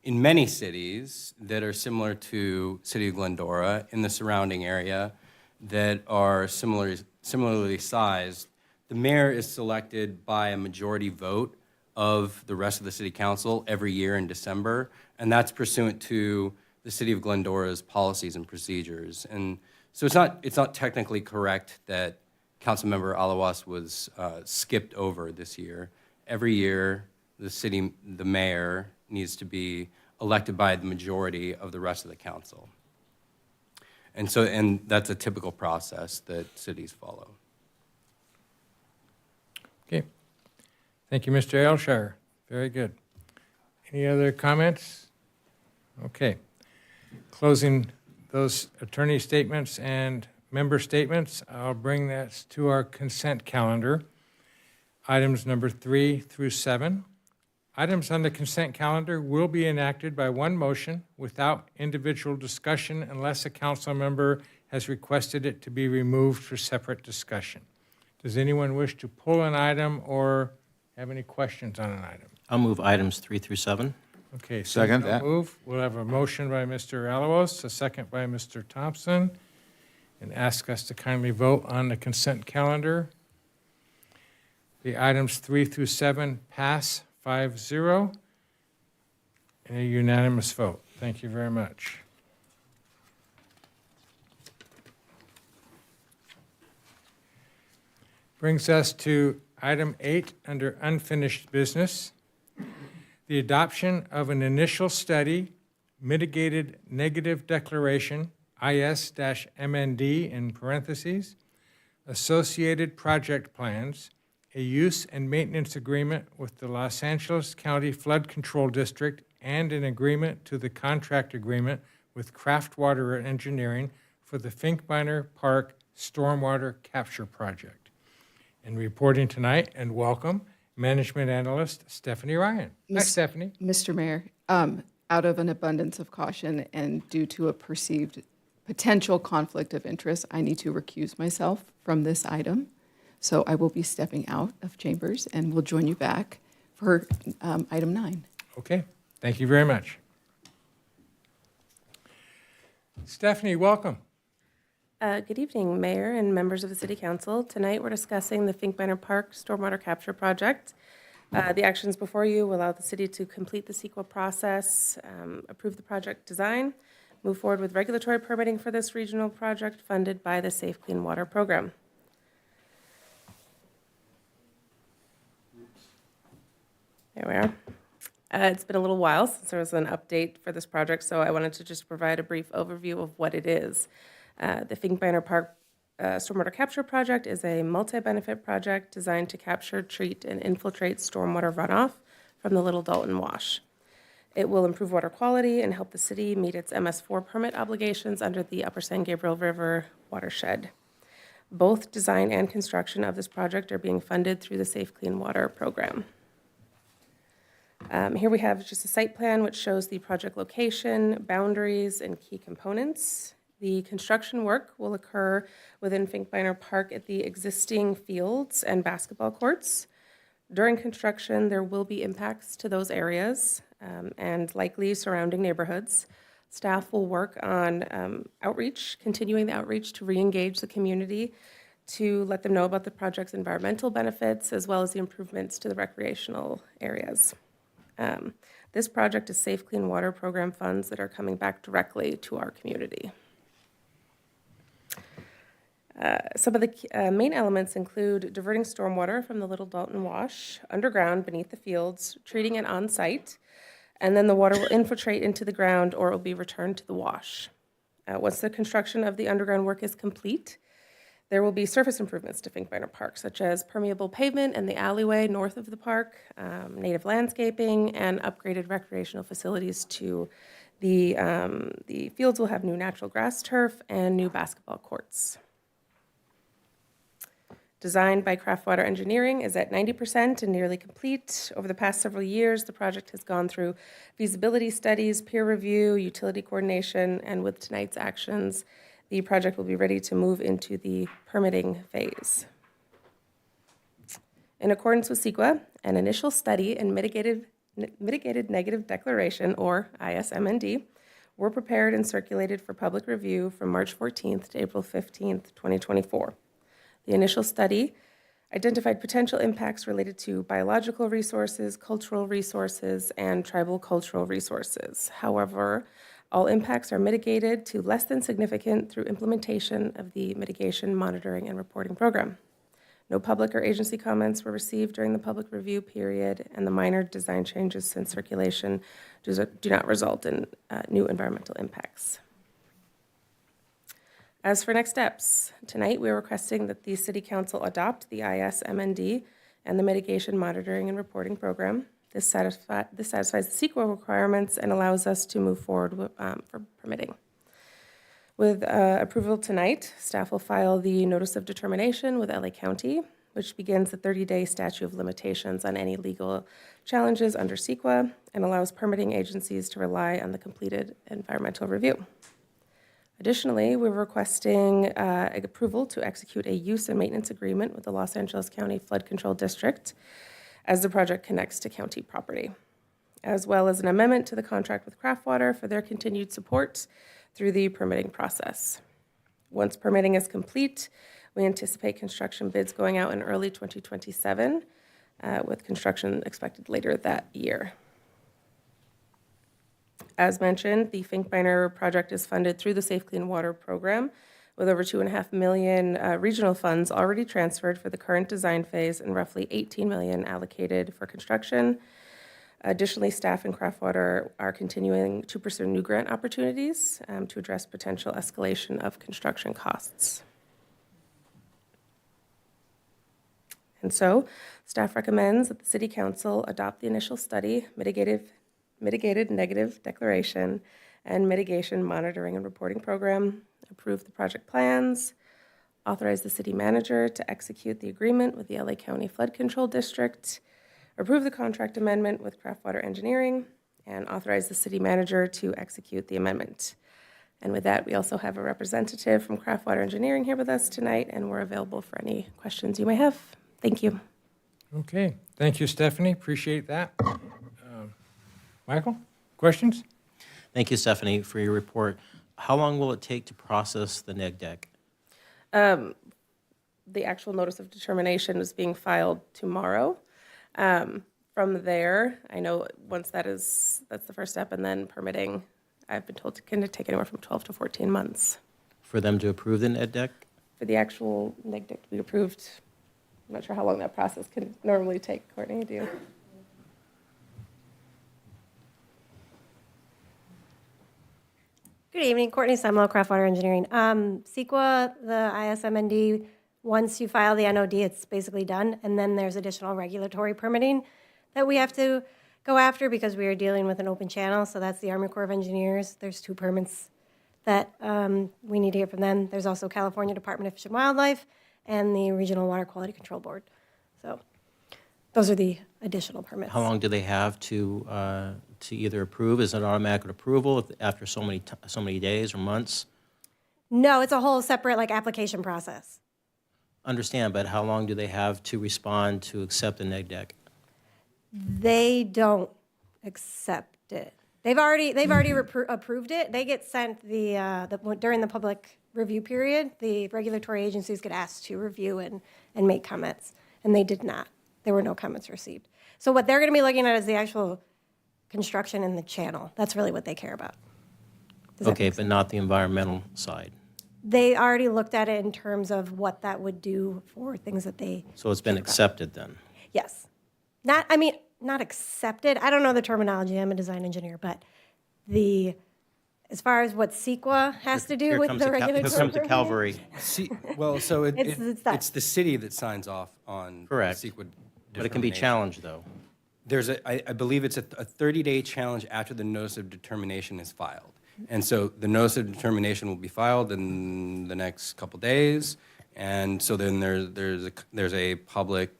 in many cities that are similar to City of Glendora in the surrounding area that are similarly sized, the mayor is selected by a majority vote of the rest of the city council every year in December, and that's pursuant to the City of Glendora's policies and procedures. And so it's not technically correct that Councilmember Alawas was skipped over this year. Every year, the mayor needs to be elected by the majority of the rest of the council. And that's a typical process that cities follow. Okay. Thank you, Mr. Elshire. Very good. Any other comments? Okay. Closing those attorney statements and member statements, I'll bring that to our consent calendar. Items number 3 through 7. Items on the consent calendar will be enacted by one motion without individual discussion unless a council member has requested it to be removed for separate discussion. Does anyone wish to pull an item or have any questions on an item? I'll move items 3 through 7. Okay, Second no that. move. We'll have a motion by Mr. Alalos, a second by Mr. Thompson, and ask us to kindly vote on the consent calendar. The items 3 through 7 pass 5-0 in a unanimous vote. Thank you very much. Brings us to item 8 under unfinished business. The adoption of an initial study, mitigated negative declaration, IS-MND in parentheses, associated project plans, a use and maintenance agreement with the Los Angeles County Flood Control District, and an agreement to the contract agreement with Craftwater Engineering for the Finkbeiner Park Stormwater Capture Project. And reporting tonight, and welcome, Management Analyst Stephanie Ryan. Hi, Stephanie. Mr. Mayor, out of an abundance of caution and due to a perceived potential conflict of interest, I need to recuse myself from this item. So I will be stepping out of chambers and will join you back for item 9. Okay, thank you very much. Stephanie, welcome. Good evening, Mayor and members of the City Council. Tonight, we're discussing the Finkbeiner Park Stormwater Capture Project. The actions before you will allow the city to complete the CEQA process, approve the project design, move forward with regulatory permitting for this regional project funded by the Safe Clean Water Program. There we are. It's been a little while since there was an update for this project, so I wanted to just provide a brief overview of what it is. The Finkbeiner Park Stormwater Capture Project is a multi-benefit project designed to capture, treat, and infiltrate stormwater runoff from the Little Dalton Wash. It will improve water quality and help the city meet its MS4 permit obligations under the Upper San Gabriel River watershed. Both design and construction of this project are being funded through the Safe Clean Water Program. Here we have just a site plan which shows the project location, boundaries, and key components. The construction work will occur within Finkbeiner Park at the existing fields and basketball courts. During construction, there will be impacts to those areas and likely surrounding neighborhoods. Staff will work on outreach, continuing the outreach to re-engage the community, to let them know about the project's environmental benefits, as well as the improvements to the recreational areas. This project is Safe Clean Water Program funds that are coming back directly to our community. Some of the main elements include diverting stormwater from the Little Dalton Wash underground beneath the fields, treating it on site, and then the water will infiltrate into the ground or it will be returned to the wash. Once the construction of the underground work is complete, there will be surface improvements to Finkbeiner Park, such as permeable pavement in the alleyway north of the park, native landscaping, and upgraded recreational facilities to the fields will have new natural grass turf and new basketball courts. Designed by Craftwater Engineering is at 90% and nearly complete. Over the past several years, the project has gone through feasibility studies, peer review, utility coordination, and with tonight's actions, the project will be ready to move into the permitting phase. In accordance with CEQA, an initial study and mitigated negative declaration, or ISMND, were prepared and circulated for public review from March 14th to April 15th, 2024. The initial study identified potential impacts related to biological resources, cultural resources, and tribal cultural resources. However, all impacts are mitigated to less than significant through implementation of the Mitigation Monitoring and Reporting Program. No public or agency comments were received during the public review period, and the minor design changes since circulation do not result in new environmental impacts. As for next steps, tonight we are requesting that the City Council adopt the ISMND and the Mitigation Monitoring and Reporting Program. This satisfies the CEQA requirements and allows us to move forward for permitting. With approval tonight, staff will file the notice of determination with LA County, which begins the 30-day statute of limitations on any legal challenges under CEQA and allows permitting agencies to rely on the completed environmental review. Additionally, we're requesting approval to execute a use and maintenance agreement with the Los Angeles County Flood Control District as the project connects to county property, as well as an amendment to the contract with Craftwater for their continued support through the permitting process. Once permitting is complete, we anticipate construction bids going out in early 2027, with construction expected later that year. As mentioned, the Finkbeiner project is funded through the Safe Clean Water Program, with over $2.5 million regional funds already transferred for the current design phase and roughly $18 million allocated for construction. Additionally, staff and Craftwater are continuing to pursue new grant opportunities to address potential escalation of construction costs. And so, staff recommends that the City Council adopt the initial study, mitigated negative declaration, and mitigation monitoring and reporting program, approve the project plans, authorize the city manager to execute the agreement with the LA County Flood Control District, approve the contract amendment with Craftwater Engineering, and authorize the city manager to execute the amendment. And with that, we also have a representative from Craftwater Engineering here with us tonight, and we're available for any questions you may have. Thank you. Okay, thank you, Stephanie, appreciate that. Michael, questions? Thank you, Stephanie, for your report. How long will it take to process the neg deck? The actual notice of determination is being filed tomorrow. From there, I know once that's the first step, and then permitting, I've been told can take anywhere from 12 to 14 months. For them to approve the neg deck? For the actual neg deck to be approved, I'm not sure how long that process can normally take. Courtney, do you? Good evening, Courtney Semlo, Craftwater Engineering. CEQA, the ISMND, once you file the NOD, it's basically done, and then there's additional regulatory permitting that we have to go after because we are dealing with an open channel, so that's the Army Corps of Engineers. There's 2 permits that we need to hear from them. There's also California Department of Fish and Wildlife and the Regional Water Quality Control Board. So those are the additional permits. How long do they have to either approve? Is it automatic approval after so many days or months? No, it's a whole separate application process. Understand, but how long do they have to respond to accept the neg deck? They don't accept it. They've already approved it. They get sent during the public review period. The regulatory agencies get asked to review and make comments, and they did not. There were no comments received. So what they're going to be looking at is the actual construction in the channel. That's really what they care about. Okay, but not the environmental side. They already looked at it in terms of what that would do for things that they. So it's been accepted then? Yes. Not accepted. I don't know the terminology. I'm a design engineer, but as far as what CEQA has to do with the regulatory. Here comes the Calvary. Well, so it's the city that signs off on Correct. the CEQA. But it can be challenged, though. I believe it's a 30-day challenge after the notice of determination is filed. And so the notice of determination will be filed in the next couple days. And so then there's a public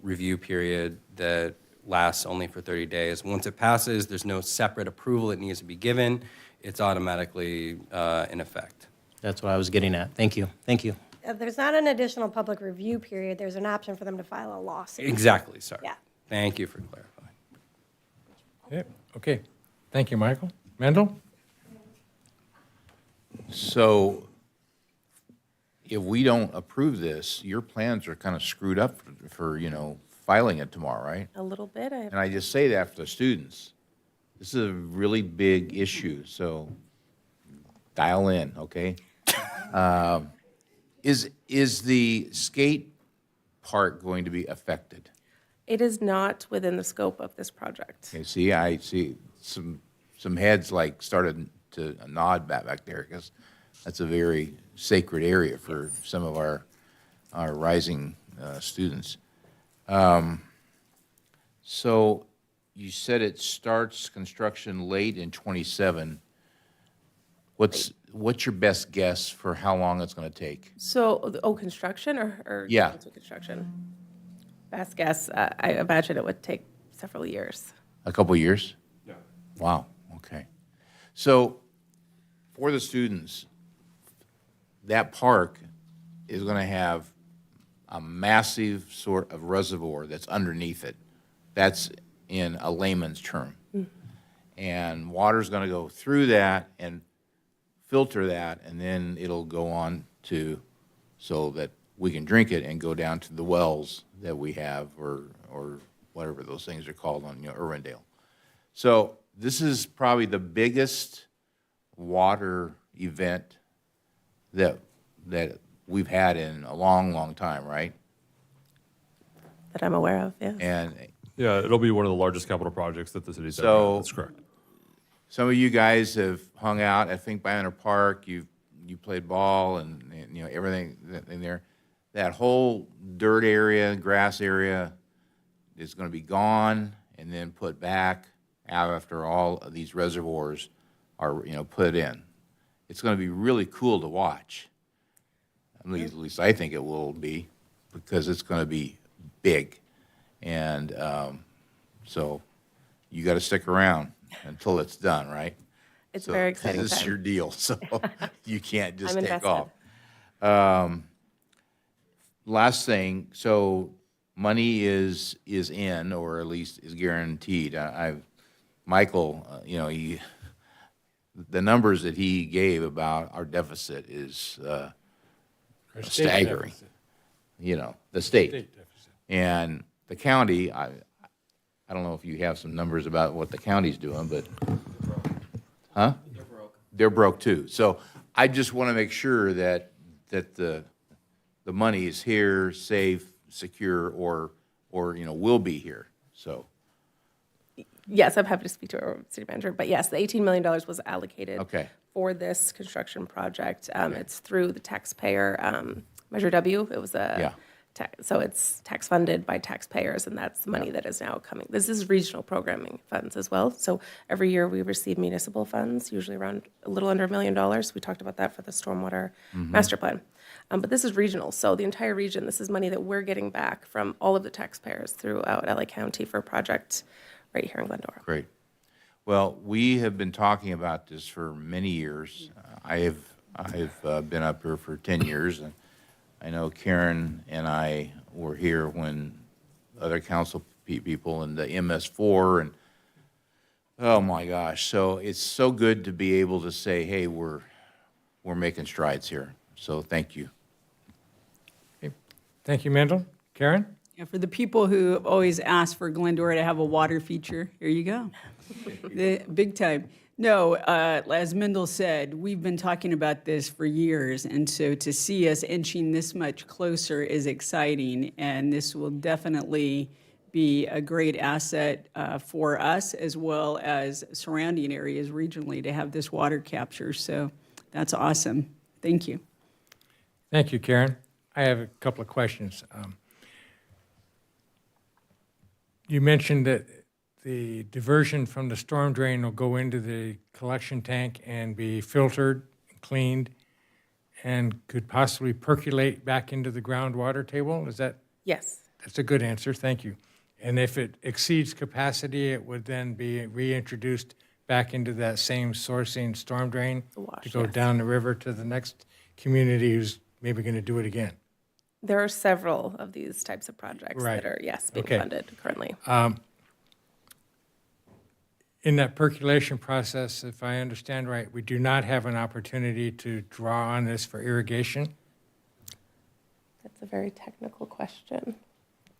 review period that lasts only for 30 days. Once it passes, there's no separate approval that needs to be given. It's automatically in effect. That's what I was getting at. Thank you. Thank you. There's not an additional public review period. There's an option for them to file a lawsuit. Exactly, sorry. Yeah. Thank you for clarifying. Okay, thank you, Michael. Mendel? So if we don't approve this, your plans are kind of screwed up for filing it tomorrow, right? A little bit. And I just say that for the students. This is a really big issue, so dial in, okay? Is the skate park going to be affected? It is not within the scope of this project. Okay, see, I see some heads started to nod back there because that's a very sacred area for some of our rising students. So you said it starts construction late in '27. What's your best guess for how long it's going to take? So, construction or Yeah. council construction? Best guess, I imagine it would take several years. A couple years? Yeah. Wow, okay. So for the students, that park is going to have a massive sort of reservoir that's underneath it. That's in a layman's term. And water's going to go through that and filter that, and then it'll go on to, so that we can drink it and go down to the wells that we have, or whatever those things are called on, Irwindale. So this is probably the biggest water event that we've had in a long, long time, right? That I'm aware of, yes. And Yeah, it'll be one of the largest capital projects that the city's ever So- had. That's correct. some of you guys have hung out at Think Banner Park. You played ball and everything in there. That whole dirt area, grass area, is going to be gone and then put back after all of these reservoirs are put in. It's going to be really cool to watch. At least I think it will be, because it's going to be big, and so you got to stick around until it's done, right? It's So, very exciting This is time. your deal, so you can't just I'm take invested. off. Last thing, so money is in, or at least is guaranteed. Michael, the numbers that he gave about our deficit is Our state staggering. deficit. The state. State deficit. And the county, I don't know if you have some numbers about what the county's doing, but, huh? They're broke. They're broke too. So I just want to make sure that the money is here, safe, secure, or will be here, so. Yes, I'm happy to speak to our city manager, but yes, the $18 million was allocated Okay. for this construction project. It's through the taxpayer, Measure W. It was Yeah. so it's tax funded by taxpayers, and that's the money that is now coming. This is regional programming funds as well. So every year we receive municipal funds, usually around a little under $1 million. We talked about that for the stormwater master plan. But this is regional, so the entire region, this is money that we're getting back from all of the taxpayers throughout LA County for a project right here in Glendora. Great. Well, we have been talking about this for many years. I've been up here for 10 years, and I know Karen and I were here when other council people and the MS4, and oh my gosh, so it's so good to be able to say, hey, we're making strides here. So thank you. Thank you, Mendel. Karen? Yeah, for the people who have always asked for Glendora to have a water feature, here you go. Big time. No, as Mendel said, we've been talking about this for years, and so to see us inching this much closer is exciting, and this will definitely be a great asset for us as well as surrounding areas regionally to have this water capture. So that's awesome. Thank you. Thank you, Karen. I have a couple of questions. You mentioned that the diversion from the storm drain will go into the collection tank and be filtered, cleaned, and could possibly percolate back into the groundwater table? Is that? Yes. That's a good answer, thank you. And if it exceeds capacity, it would then be reintroduced back into that same sourcing storm drain wash, to go yes. down the river to the next community who's maybe going to do it again? There are several of these types of projects Right. that are, yes, being Okay. funded currently. In that percolation process, if I understand right, we do not have an opportunity to draw on this for irrigation? That's a very technical question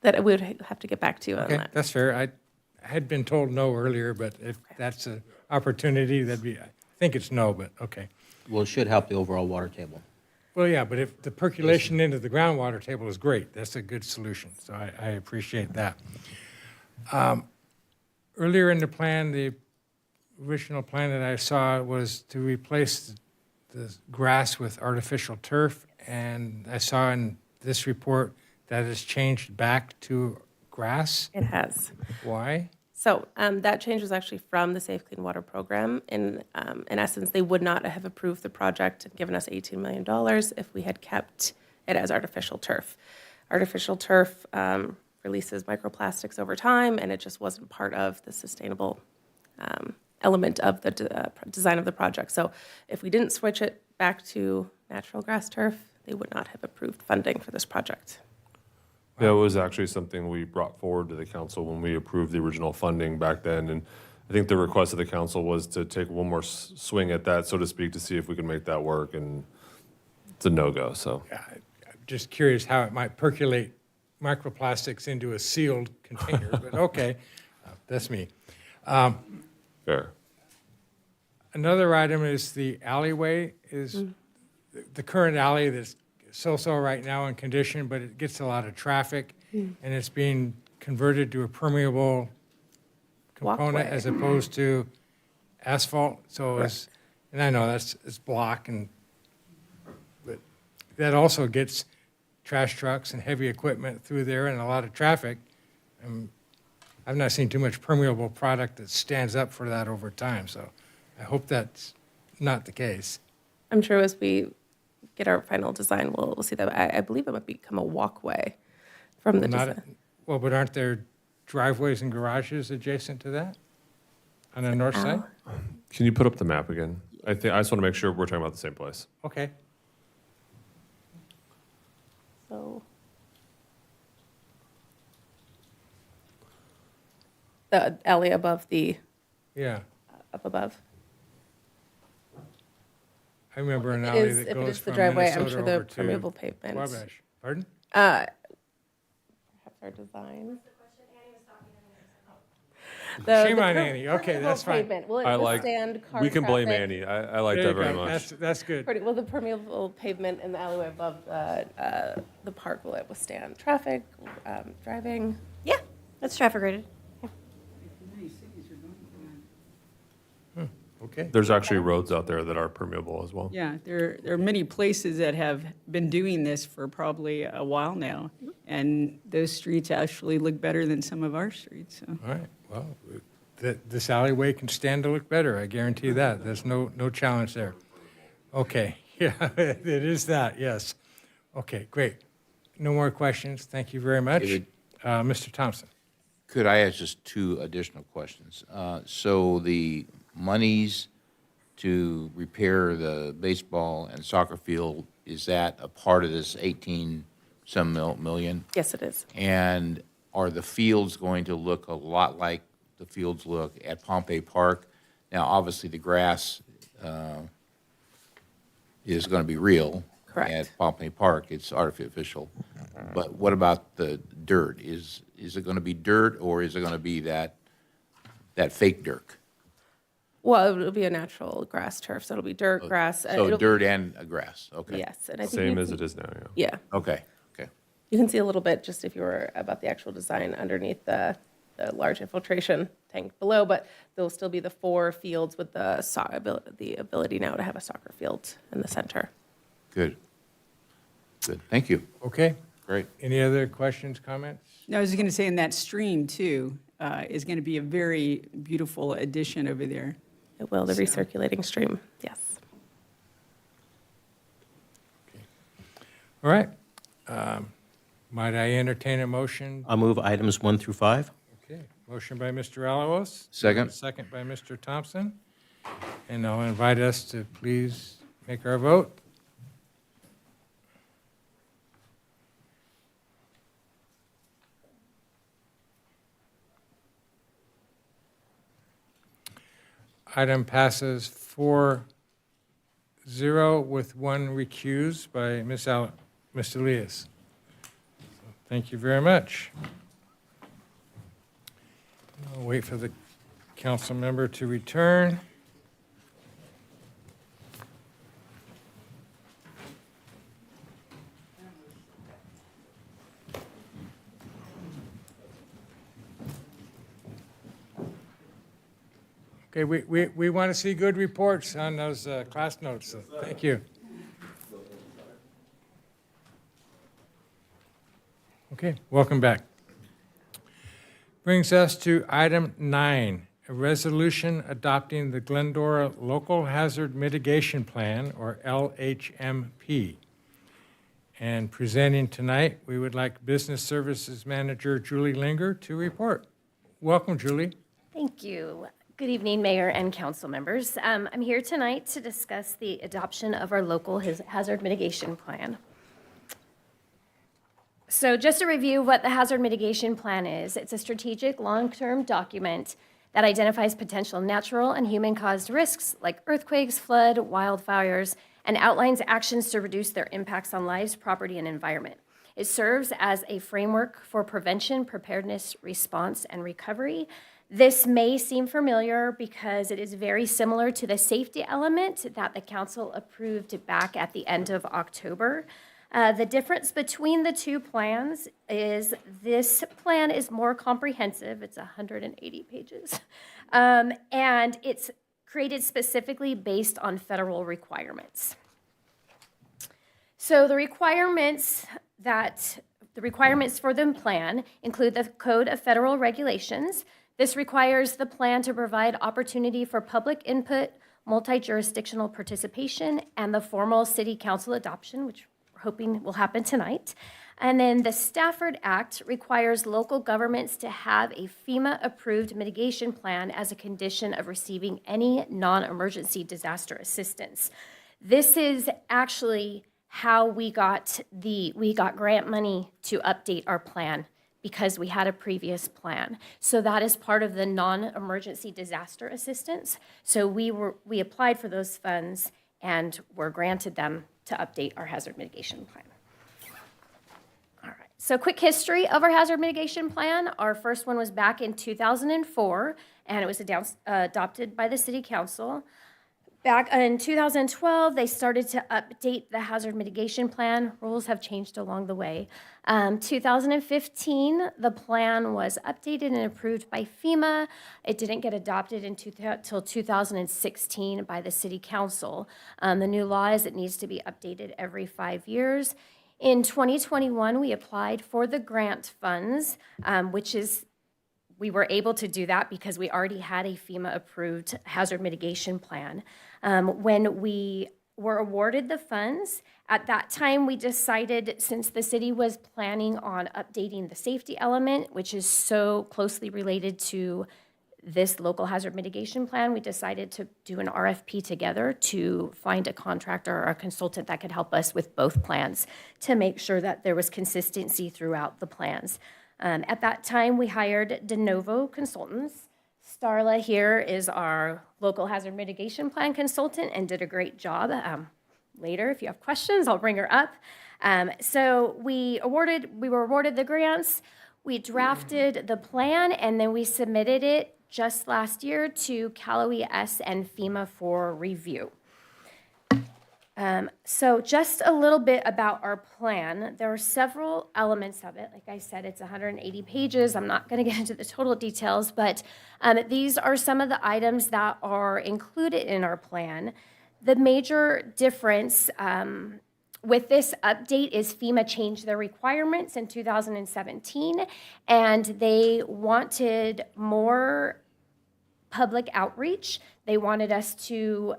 that we would have to get back to you on Okay, that. that's fair. I had been told no earlier, but if that's an opportunity, that'd be, I think it's no, but okay. Well, it should help the overall water table. Well, yeah, but if the percolation into the groundwater table is great, that's a good solution, so I appreciate that. Earlier in the plan, the original plan that I saw was to replace the grass with artificial turf, and I saw in this report that has changed back to grass? It has. Why? So that change was actually from the Safe Clean Water Program. In essence, they would not have approved the project and given us $18 million if we had kept it as artificial turf. Artificial turf releases microplastics over time, and it just wasn't part of the sustainable element of the design of the project. So if we didn't switch it back to natural grass turf, they would not have approved funding for this project. Yeah, it was actually something we brought forward to the council when we approved the original funding back then. And I think the request of the council was to take one more swing at that, so to speak, to see if we can make that work. And it's a no-go, so. I'm just curious how it might percolate microplastics into a sealed container, but okay, that's me. Fair. Another item is the alleyway, is the current alley that's so-so right now in condition, but it gets a lot of traffic, and it's being converted to a permeable component Walkway. as opposed to asphalt, so it's, and I know it's block, but that also gets trash trucks and heavy equipment through there and a lot of traffic. I've not seen too much permeable product that stands up for that over time, so I hope that's not the case. I'm sure as we get our final design, we'll see that. I believe it might become a walkway from the design. Well, but aren't there driveways and garages adjacent to that on the north side? Can you put up the map again? I just want to make sure we're talking about the same place. Okay. So the alley above the, Yeah, up above. I remember an It alley is- that if it goes is the from driveway, I'm Minnesota sure the over to permeable pavement. Wabash. Pardon? Perhaps our design. Shame on Annie. Okay, that's fine. Will it I like, withstand car we can blame traffic? Annie. I like There that you very go. much. That's good. Will the permeable pavement in the alleyway above the park, will it withstand traffic, driving? Yeah, it's traffic rated. Okay. There's actually roads out there that are permeable as well. Yeah, there are many places that have been doing this for probably a while now, and those streets actually look better than some of our streets, so. All right, well, this alleyway can stand to look better, I guarantee that. There's no challenge there. Okay, yeah, it is that, yes. Okay, great. No more questions. Thank you very much. David? Mr. Thompson. Could I ask just two additional questions? So the monies to repair the baseball and soccer field, is that a part of this 18-some million? Yes, it is. And are the fields going to look a lot like the fields look at Pompey Park? Now, obviously, the grass is going to be real. Correct. At Pompey Park, it's artificial. But what about the dirt? Is it going to be dirt, or is it going to be that fake dirt? Well, it'll be a natural grass turf, so it'll be dirt, grass. So it'll- dirt and grass, okay. Yes, and I think Same you as can- it is now, yeah. Yeah, Okay, okay. you can see a little bit just if you were about the actual design underneath the large infiltration tank below, but there'll still be the 4 fields with the ability now to have a soccer field in the center. Good. Good, thank you. Okay, Great. any other questions, comments? No, I was going to say, in that stream, too, is going to be a very beautiful addition over there. It will, the recirculating stream, yes. All right. Might I entertain a motion? I'll move items 1 through 5. Okay, motion by Mr. Alalos. Second. Second by Mr. Thompson. And I'll invite us to please make our vote. Item passes 4-0 with 1 recused by Mr. Elias. Thank you very much. I'll wait for the council member to return. Okay, we want to see good reports on those class notes, so thank you. Okay, welcome back. Brings us to item 9, a resolution adopting the Glendora Local Hazard Mitigation Plan, or LHMP. And presenting tonight, we would like Business Services Manager Julie Linger to report. Welcome, Julie. Thank you. Good evening, Mayor and council members. I'm here tonight to discuss the adoption of our local hazard mitigation plan. So just a review of what the hazard mitigation plan is. It's a strategic long-term document that identifies potential natural and human-caused risks like earthquakes, flood, wildfires, and outlines actions to reduce their impacts on lives, property, and environment. It serves as a framework for prevention, preparedness, response, and recovery. This may seem familiar because it is very similar to the safety element that the council approved back at the end of October. The difference between the two plans is this plan is more comprehensive. It's 180 pages. And it's created specifically based on federal requirements. So the requirements for the plan include the Code of Federal Regulations. This requires the plan to provide opportunity for public input, multi-jurisdictional participation, and the formal city council adoption, which we're hoping will happen tonight. And then the Stafford Act requires local governments to have a FEMA-approved mitigation plan as a condition of receiving any non-emergency disaster assistance. This is actually how we got grant money to update our plan, because we had a previous plan. So that is part of the non-emergency disaster assistance. So we applied for those funds and were granted them to update our hazard mitigation plan. All right, so quick history of our hazard mitigation plan. Our first one was back in 2004, and it was adopted by the City Council. Back in 2012, they started to update the hazard mitigation plan. Rules have changed along the way. 2015, the plan was updated and approved by FEMA. It didn't get adopted until 2016 by the City Council. The new law is it needs to be updated every 5 years. In 2021, we applied for the grant funds, we were able to do that because we already had a FEMA-approved hazard mitigation plan. When we were awarded the funds, at that time we decided, since the city was planning on updating the safety element, which is so closely related to this local hazard mitigation plan, we decided to do an RFP together to find a contractor or a consultant that could help us with both plans to make sure that there was consistency throughout the plans. At that time, we hired De Novo Consultants. Starla here is our local hazard mitigation plan consultant and did a great job. Later, if you have questions, I'll bring her up. So we were awarded the grants, we drafted the plan, and then we submitted it just last year to Cal OES and FEMA for review. So just a little bit about our plan. There are several elements of it. Like I said, it's 180 pages. I'm not going to get into the total details, but these are some of the items that are included in our plan. The major difference with this update is FEMA changed their requirements in 2017, and they wanted more public outreach. They wanted us to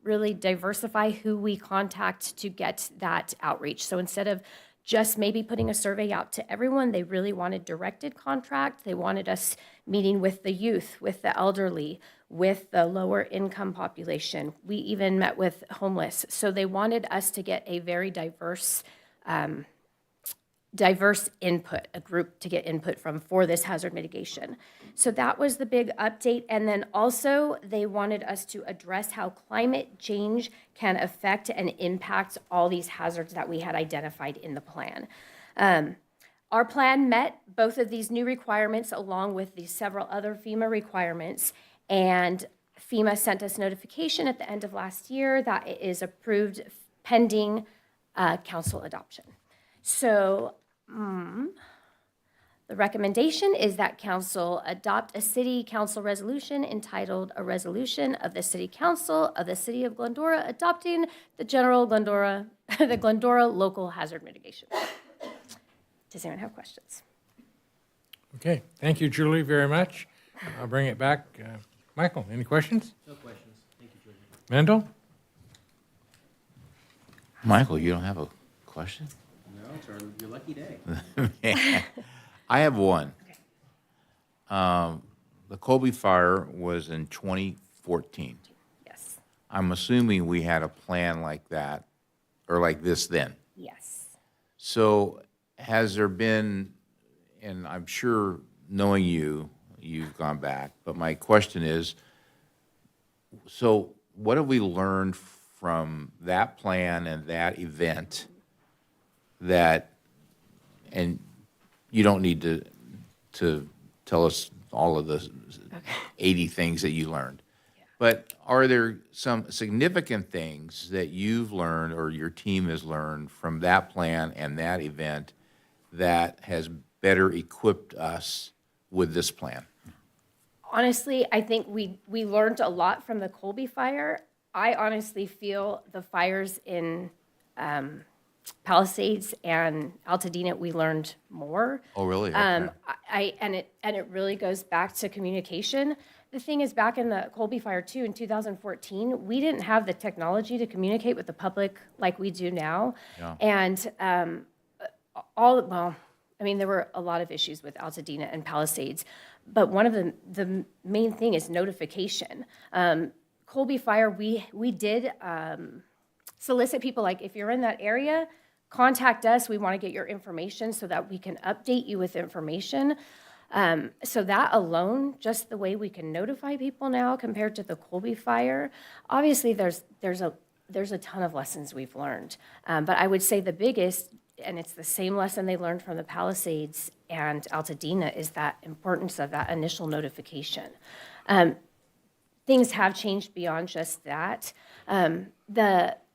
really diversify who we contact to get that outreach. So instead of just maybe putting a survey out to everyone, they really wanted directed contact. They wanted us meeting with the youth, with the elderly, with the lower income population. We even met with homeless. So they wanted us to get a very diverse input, a group to get input from for this hazard mitigation. So that was the big update. And then also they wanted us to address how climate change can affect and impact all these hazards that we had identified in the plan. Our plan met both of these new requirements along with the several other FEMA requirements, and FEMA sent us notification at the end of last year that it is approved pending council adoption. So the recommendation is that council adopt a city council resolution entitled "A Resolution of the City Council of the City of Glendora Adopting the the Glendora Local Hazard Mitigation." Does anyone have questions? Okay, thank you, Julie, very much. I'll bring it back. Michael, any questions? No questions. Thank you, George. Mendel? Michael, you don't have a question? No, it's your lucky day. I have one. The Colby fire was in 2014. Yes. I'm assuming we had a plan like that, or like this then. Yes. So has there been, and I'm sure knowing you, you've gone back, but my question is, so what have we learned from that plan and that event that, and you don't need to tell us all of the 80 things that you learned. But are there some significant things that you've learned or your team has learned from that plan and that event that has better equipped us with this plan? Honestly, I think we learned a lot from the Colby fire. I honestly feel the fires in Palisades and Altadena, we learned more. Oh, really? Okay. And it really goes back to communication. The thing is, back in the Colby fire too, in 2014, we didn't have the technology to communicate with the public like we do now. Yeah. And there were a lot of issues with Altadena and Palisades, but one of the main thing is notification. Colby fire, we did solicit people, like, if you're in that area, contact us. We want to get your information so that we can update you with information. So that alone, just the way we can notify people now compared to the Colby fire, obviously there's a ton of lessons we've learned. But I would say the biggest, and it's the same lesson they learned from the Palisades and Altadena, is that importance of that initial notification. Things have changed beyond just that.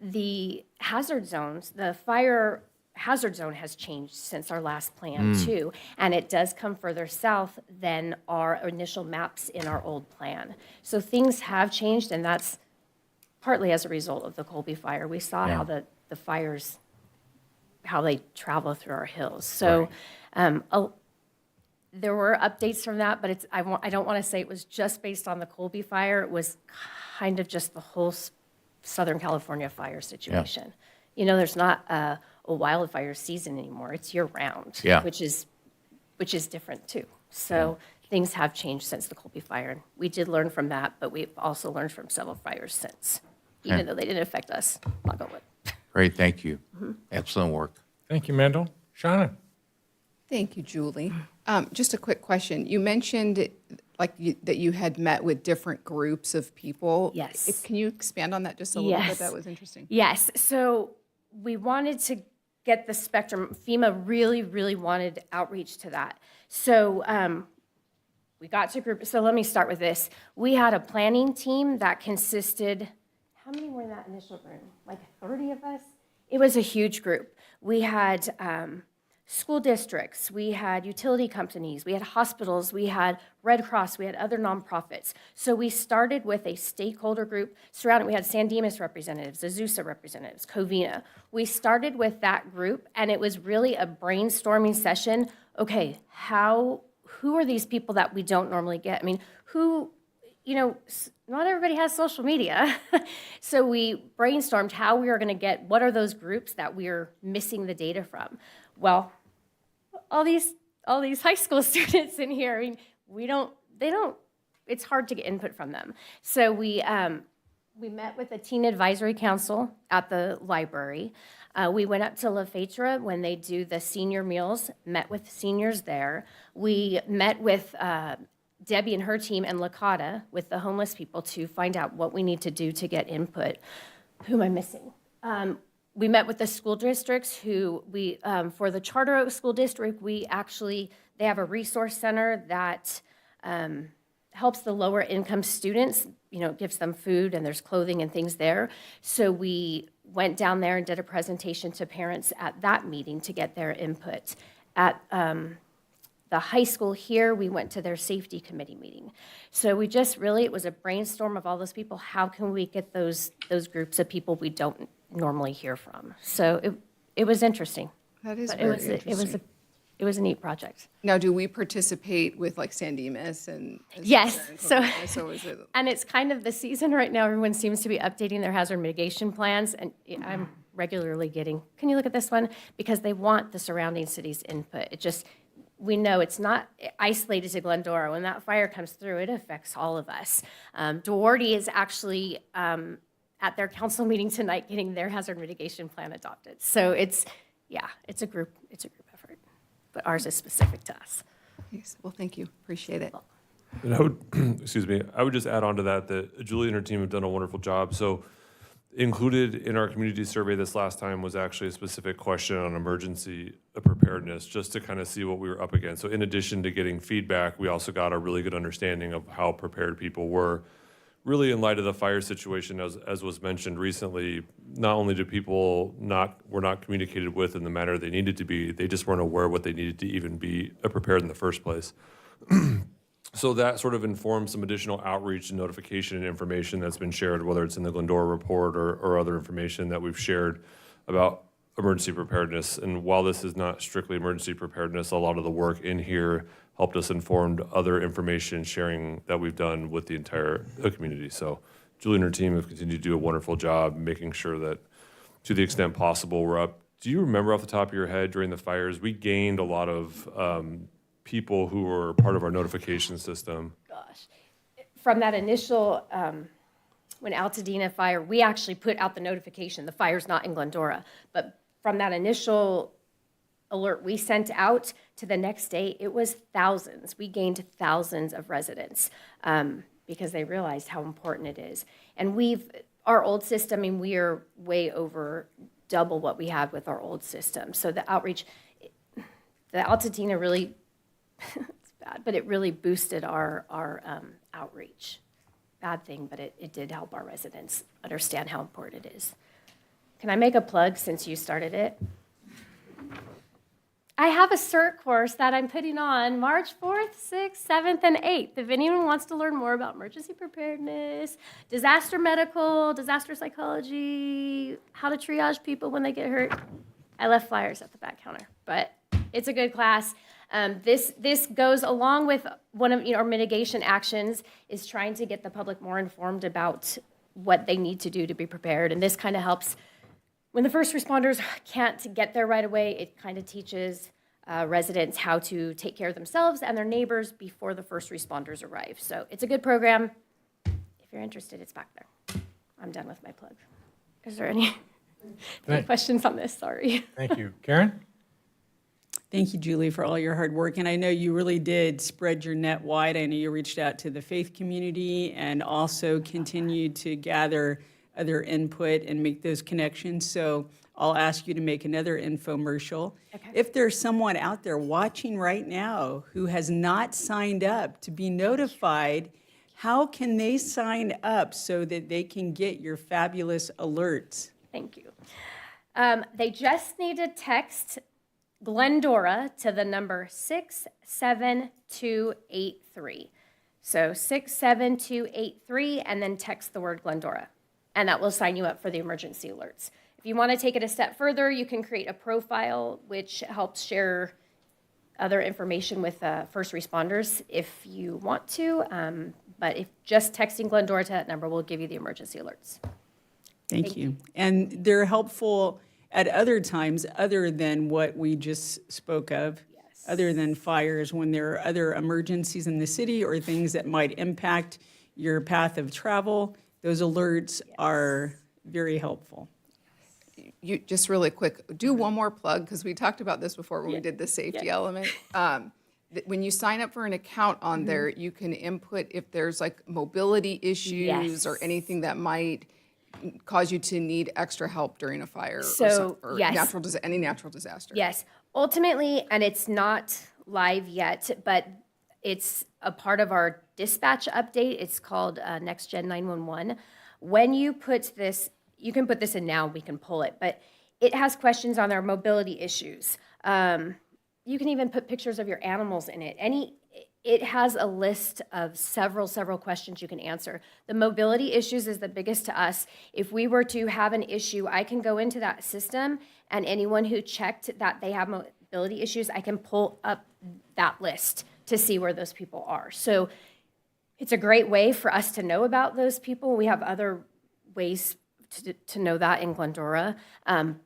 The hazard zones, the fire hazard zone has changed since our last plan too, and it does come further south than our initial maps in our old plan. So things have changed, and that's partly as a result of the Colby fire. We saw how the fires, how they travel through our hills. So there were updates from that, but I don't want to say it was just based on the Colby fire. It was kind of just the whole Southern California fire situation. You know, there's not a wildfire season anymore. It's year round, which is different too. So things have changed since the Colby fire. And we did learn from that, but we've also learned from several fires since, even though they didn't affect us. Knock on wood. Great, thank you. Excellent work. Thank you, Mendel. Shauna? Thank you, Julie. Just a quick question. You mentioned that you had met with different groups of people. Yes. Can you expand on that just a little bit? Yes. That was interesting. Yes. So we wanted to get the spectrum. FEMA really, really wanted outreach to that. So we got to group. So let me start with this. We had a planning team that consisted, how many were in that initial room? Like 30 of us? It was a huge group. We had school districts, we had utility companies, we had hospitals, we had Red Cross, we had other nonprofits. So we started with a stakeholder group surrounded. We had San Dimas representatives, Azusa representatives, Covina. We started with that group, and it was really a brainstorming session. Okay, who are these people that we don't normally get? I mean, not everybody has social media. So we brainstormed how we were going to get, what are those groups that we're missing the data from? Well, all these high school students in here, I mean, it's hard to get input from them. So we met with the Teen Advisory Council at the library. We went up to La Fetra when they do the senior meals, met with seniors there. We met with Debbie and her team and Lakata with the homeless people to find out what we need to do to get input. Who am I missing? We met with the school districts for the Charter Oak School District, they have a resource center that helps the lower income students, gives them food and there's clothing and things there. So we went down there and did a presentation to parents at that meeting to get their input. At the high school here, we went to their safety committee meeting. So it was a brainstorm of all those people. How can we get those groups of people we don't normally hear from? So it was interesting. That is But very it was interesting. it was a neat project. Now, do we participate with like San Dimas and? Yes, so, So is it? and it's kind of the season right now. Everyone seems to be updating their hazard mitigation plans, and I'm regularly getting, can you look at this one? Because they want the surrounding cities' input. It just, we know it's not isolated to Glendora. When that fire comes through, it affects all of us. Duarte is actually at their council meeting tonight getting their hazard mitigation plan adopted. So it's, yeah, it's a group effort, but ours is specific to us. Yes, well, thank you. Appreciate it. And I would, excuse me, I would just add on to that Julie and her team have done a wonderful job. So included in our community survey this last time was actually a specific question on emergency preparedness, just to kind of see what we were up against. So in addition to getting feedback, we also got a really good understanding of how prepared people were. Really, in light of the fire situation, as was mentioned recently, not only do people were not communicated with in the manner they needed to be, they just weren't aware what they needed to even be prepared in the first place. So that sort of informs some additional outreach and notification and information that's been shared, whether it's in the Glendora report or other information that we've shared about emergency preparedness. And while this is not strictly emergency preparedness, a lot of the work in here helped us inform other information sharing that we've done with the entire community. So Julie and her team have continued to do a wonderful job making sure that, to the extent possible, we're up. Do you remember off the top of your head during the fires, we gained a lot of people who were part of our notification system? Gosh, from that initial, when Altadena fire, we actually put out the notification, the fire's not in Glendora, but from that initial alert we sent out to the next day, it was thousands. We gained thousands of residents because they realized how important it is. And our old system, I mean, we are way over double what we had with our old system. So the outreach, the Altadena really, it's bad, but it really boosted our outreach. Bad thing, but it did help our residents understand how important it is. Can I make a plug since you started it? I have a CERT course that I'm putting on March 4th, 6th, 7th, and 8th. If anyone wants to learn more about emergency preparedness, disaster medical, disaster psychology, how to triage people when they get hurt, I left flyers at the back counter, but it's a good class. This goes along with one of our mitigation actions is trying to get the public more informed about what they need to do to be prepared, and this kind of helps. When the first responders can't get there right away, it kind of teaches residents how to take care of themselves and their neighbors before the first responders arrive. So it's a good program. If you're interested, it's back there. I'm done with my plug. Is there any questions on this? Sorry. Thank you. Karen? Thank you, Julie, for all your hard work. And I know you really did spread your net wide. I know you reached out to the faith community and also continued to gather other input and make those connections. So I'll ask you to make another infomercial. Okay. If there's someone out there watching right now who has not signed up to be notified, how can they sign up so that they can get your fabulous alerts? Thank you. They just need to text Glendora to the number 67283. So 67283, and then text the word Glendora, and that will sign you up for the emergency alerts. If you want to take it a step further, you can create a profile which helps share other information with first responders if you want to, but if just texting Glendora to that number will give you the emergency alerts. Thank you. And they're helpful at other times other than what we just spoke of, other than fires, when there are other emergencies in the city or things that might impact your path of travel. Those alerts are very helpful. You just really quick, do one more plug, because we talked about this before when we did the safety element. When you sign up for an account on there, you can input if there's like mobility issues or anything that might cause you to need extra help during a fire or yes. any natural disaster. Yes, ultimately, and it's not live yet, but it's a part of our dispatch update. It's called Next Gen 911. When you put this, you can put this in now, we can pull it, but it has questions on their mobility issues. You can even put pictures of your animals in it. It has a list of several questions you can answer. The mobility issues is the biggest to us. If we were to have an issue, I can go into that system, and anyone who checked that they have mobility mobility issues, I can pull up that list to see where those people are. So it's a great way for us to know about those people. We have other ways to know that in Glendora,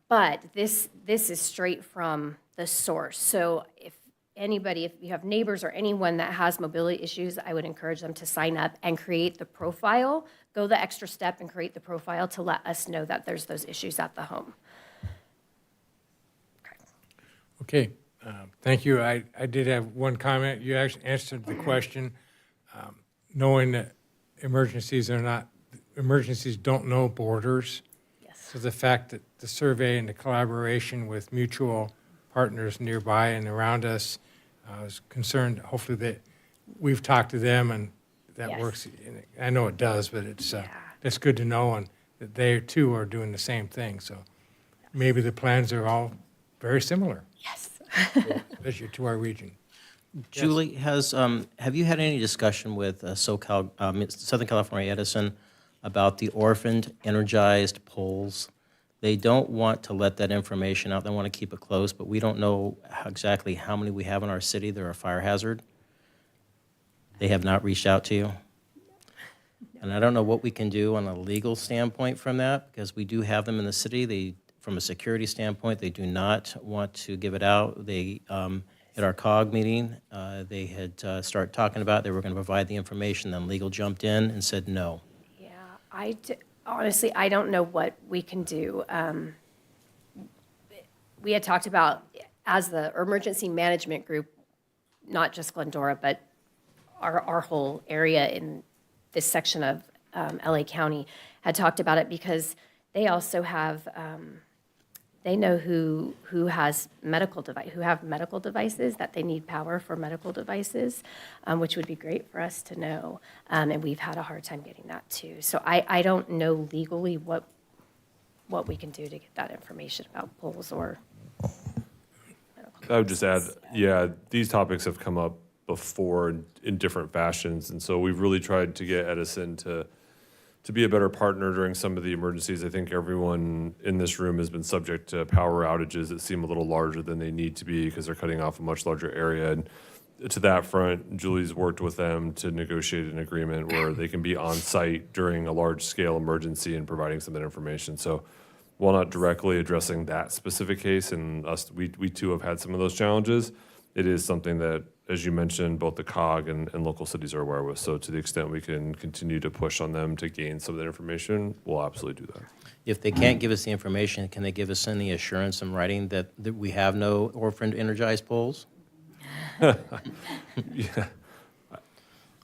but this is straight from the source. So if you have neighbors or anyone that has mobility issues, I would encourage them to sign up and create the profile, go the extra step and create the profile to let us know that there's those issues at the home. Okay, thank you. I did have one comment. You actually answered the question, knowing that emergencies don't know borders. Yes. So the fact that the survey and the collaboration with mutual partners nearby and around us, I was concerned, hopefully that we've talked to them and that Yes. works. I know it does, but it's good to know, and that they too are doing the same thing. So maybe the plans are all very similar. Yes. Especially to our region. Julie, have you had any discussion with Southern California Edison about the orphaned energized poles? They don't want to let that information out. They want to keep it close, but we don't know exactly how many we have in our city that are a fire hazard. They have not reached out to you? And I don't know what we can do on a legal standpoint from that, because we do have them in the city. From a security standpoint, they do not want to give it out. At our COG meeting, they had started talking about they were going to provide the information, then legal jumped in and said no. Yeah, honestly, I don't know what we can do. We had talked about, as the emergency management group, not just Glendora, but our whole area in this section of LA County had talked about it, because they also have, they know who have medical devices, that they need power for medical devices, which would be great for us to know. And we've had a hard time getting that too. So I don't know legally what we can do to get that information about poles or I would just add, yeah, these topics have come up before in different fashions, and so we've really tried to get Edison to be a better partner during some of the emergencies. I think everyone in this room has been subject to power outages that seem a little larger than they need to be because they're cutting off a much larger area. And to that front, Julie's worked with them to negotiate an agreement where they can be on site during a large-scale emergency and providing some of that information. So while not directly addressing that specific case, and we too have had some of those challenges, it is something that, as you mentioned, both the COG and local cities are aware with. So to the extent we can continue to push on them to gain some of that information, we'll absolutely do that. If they can't give us the information, can they give us any assurance in writing that we have no orphaned energized poles? Yeah.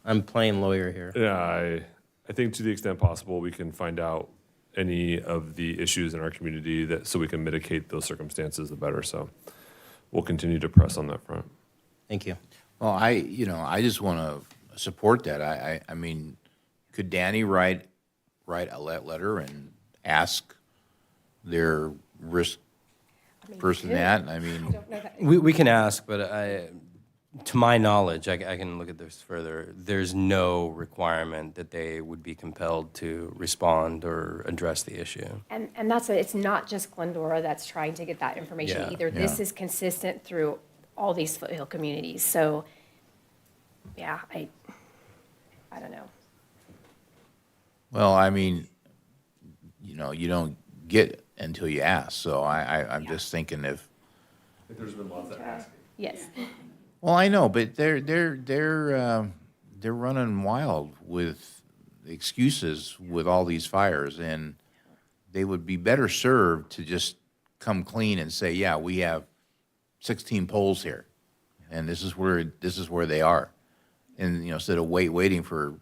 I'm playing lawyer here. Yeah, I think to the extent possible, we can find out any of the issues in our community so we can mitigate those circumstances, the better. So we'll continue to press on that front. Thank you. Well, I just want to support that. I mean, could Danny write a letter and ask their risk person that? I mean, We can ask, but to my knowledge, I can look at this further. There's no requirement that they would be compelled to respond or address the issue. And it's not just Glendora that's trying to get that information Yeah, either. This is consistent through all these foothill communities. So, yeah, I don't know. well, I mean, you don't get until you ask. So I'm just thinking if. There's been lots of asking. Yes. Well, I know, but they're running wild with excuses with all these fires, and they would be better served to just come clean and say, yeah, we have 16 poles here, and this is where they are, and instead of waiting for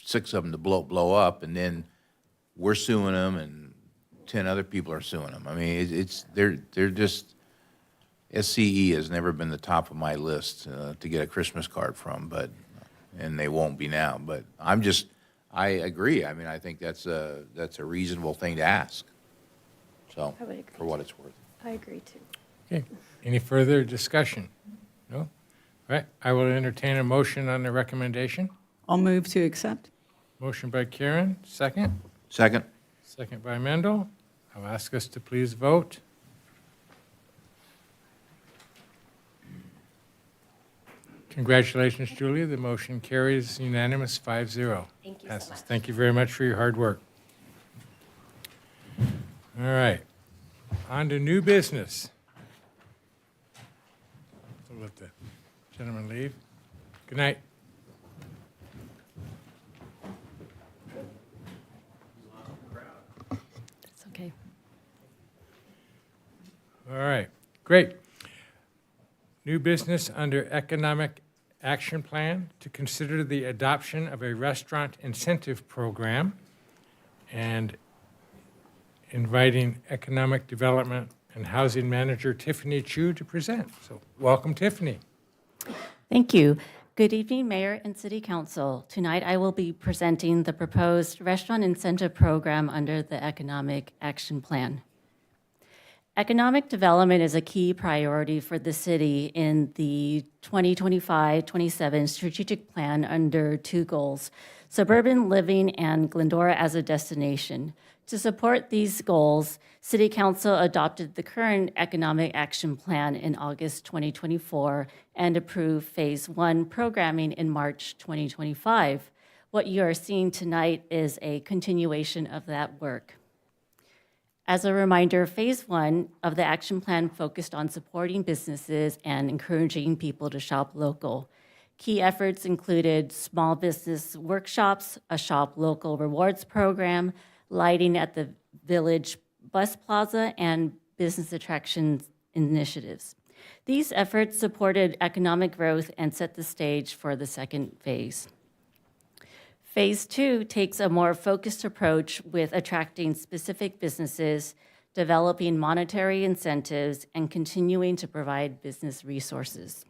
6 of them to blow up, and then we're suing them, and 10 other people are suing them. I mean, they're just. SCE has never been the top of my list to get a Christmas card from, and they won't be now. But I agree. I mean, I think that's a reasonable thing to ask. So, I would agree. for what it's worth. I agree too. Okay, any further discussion? No? All right, I will entertain a motion on the recommendation. I'll move to accept. Motion by Karen, second. Second. Second by Mendel. I'll ask us to please vote. Congratulations, Julia. The motion carries unanimous 5-0. Thank you so Passes. much. Thank you very much for your hard work. All right, on to new business. We'll let the gentleman leave. Good night. It's okay. All right, great. New business under Economic Action Plan to consider the adoption of a restaurant incentive program and inviting Economic Development and Housing Manager Tiffany Chu to present. So welcome, Tiffany. Thank you. Good evening, Mayor and City Council. Tonight, I will be presenting the proposed restaurant incentive program under the Economic Action Plan. Economic development is a key priority for the city in the 2025-27 strategic plan under two goals: suburban living and Glendora as a destination. To support these goals, City Council adopted the current Economic Action Plan in August 2024 and approved Phase 1 programming in March 2025. What you are seeing tonight is a continuation of that work. As a reminder, Phase 1 of the action plan focused on supporting businesses and encouraging people to shop local. Key efforts included small business workshops, a shop local rewards program, lighting at the Village Bus Plaza, and business attractions initiatives. These efforts supported economic growth and set the stage for the second phase. Phase 2 takes a more focused approach with attracting specific businesses, developing monetary incentives, and continuing to provide business resources.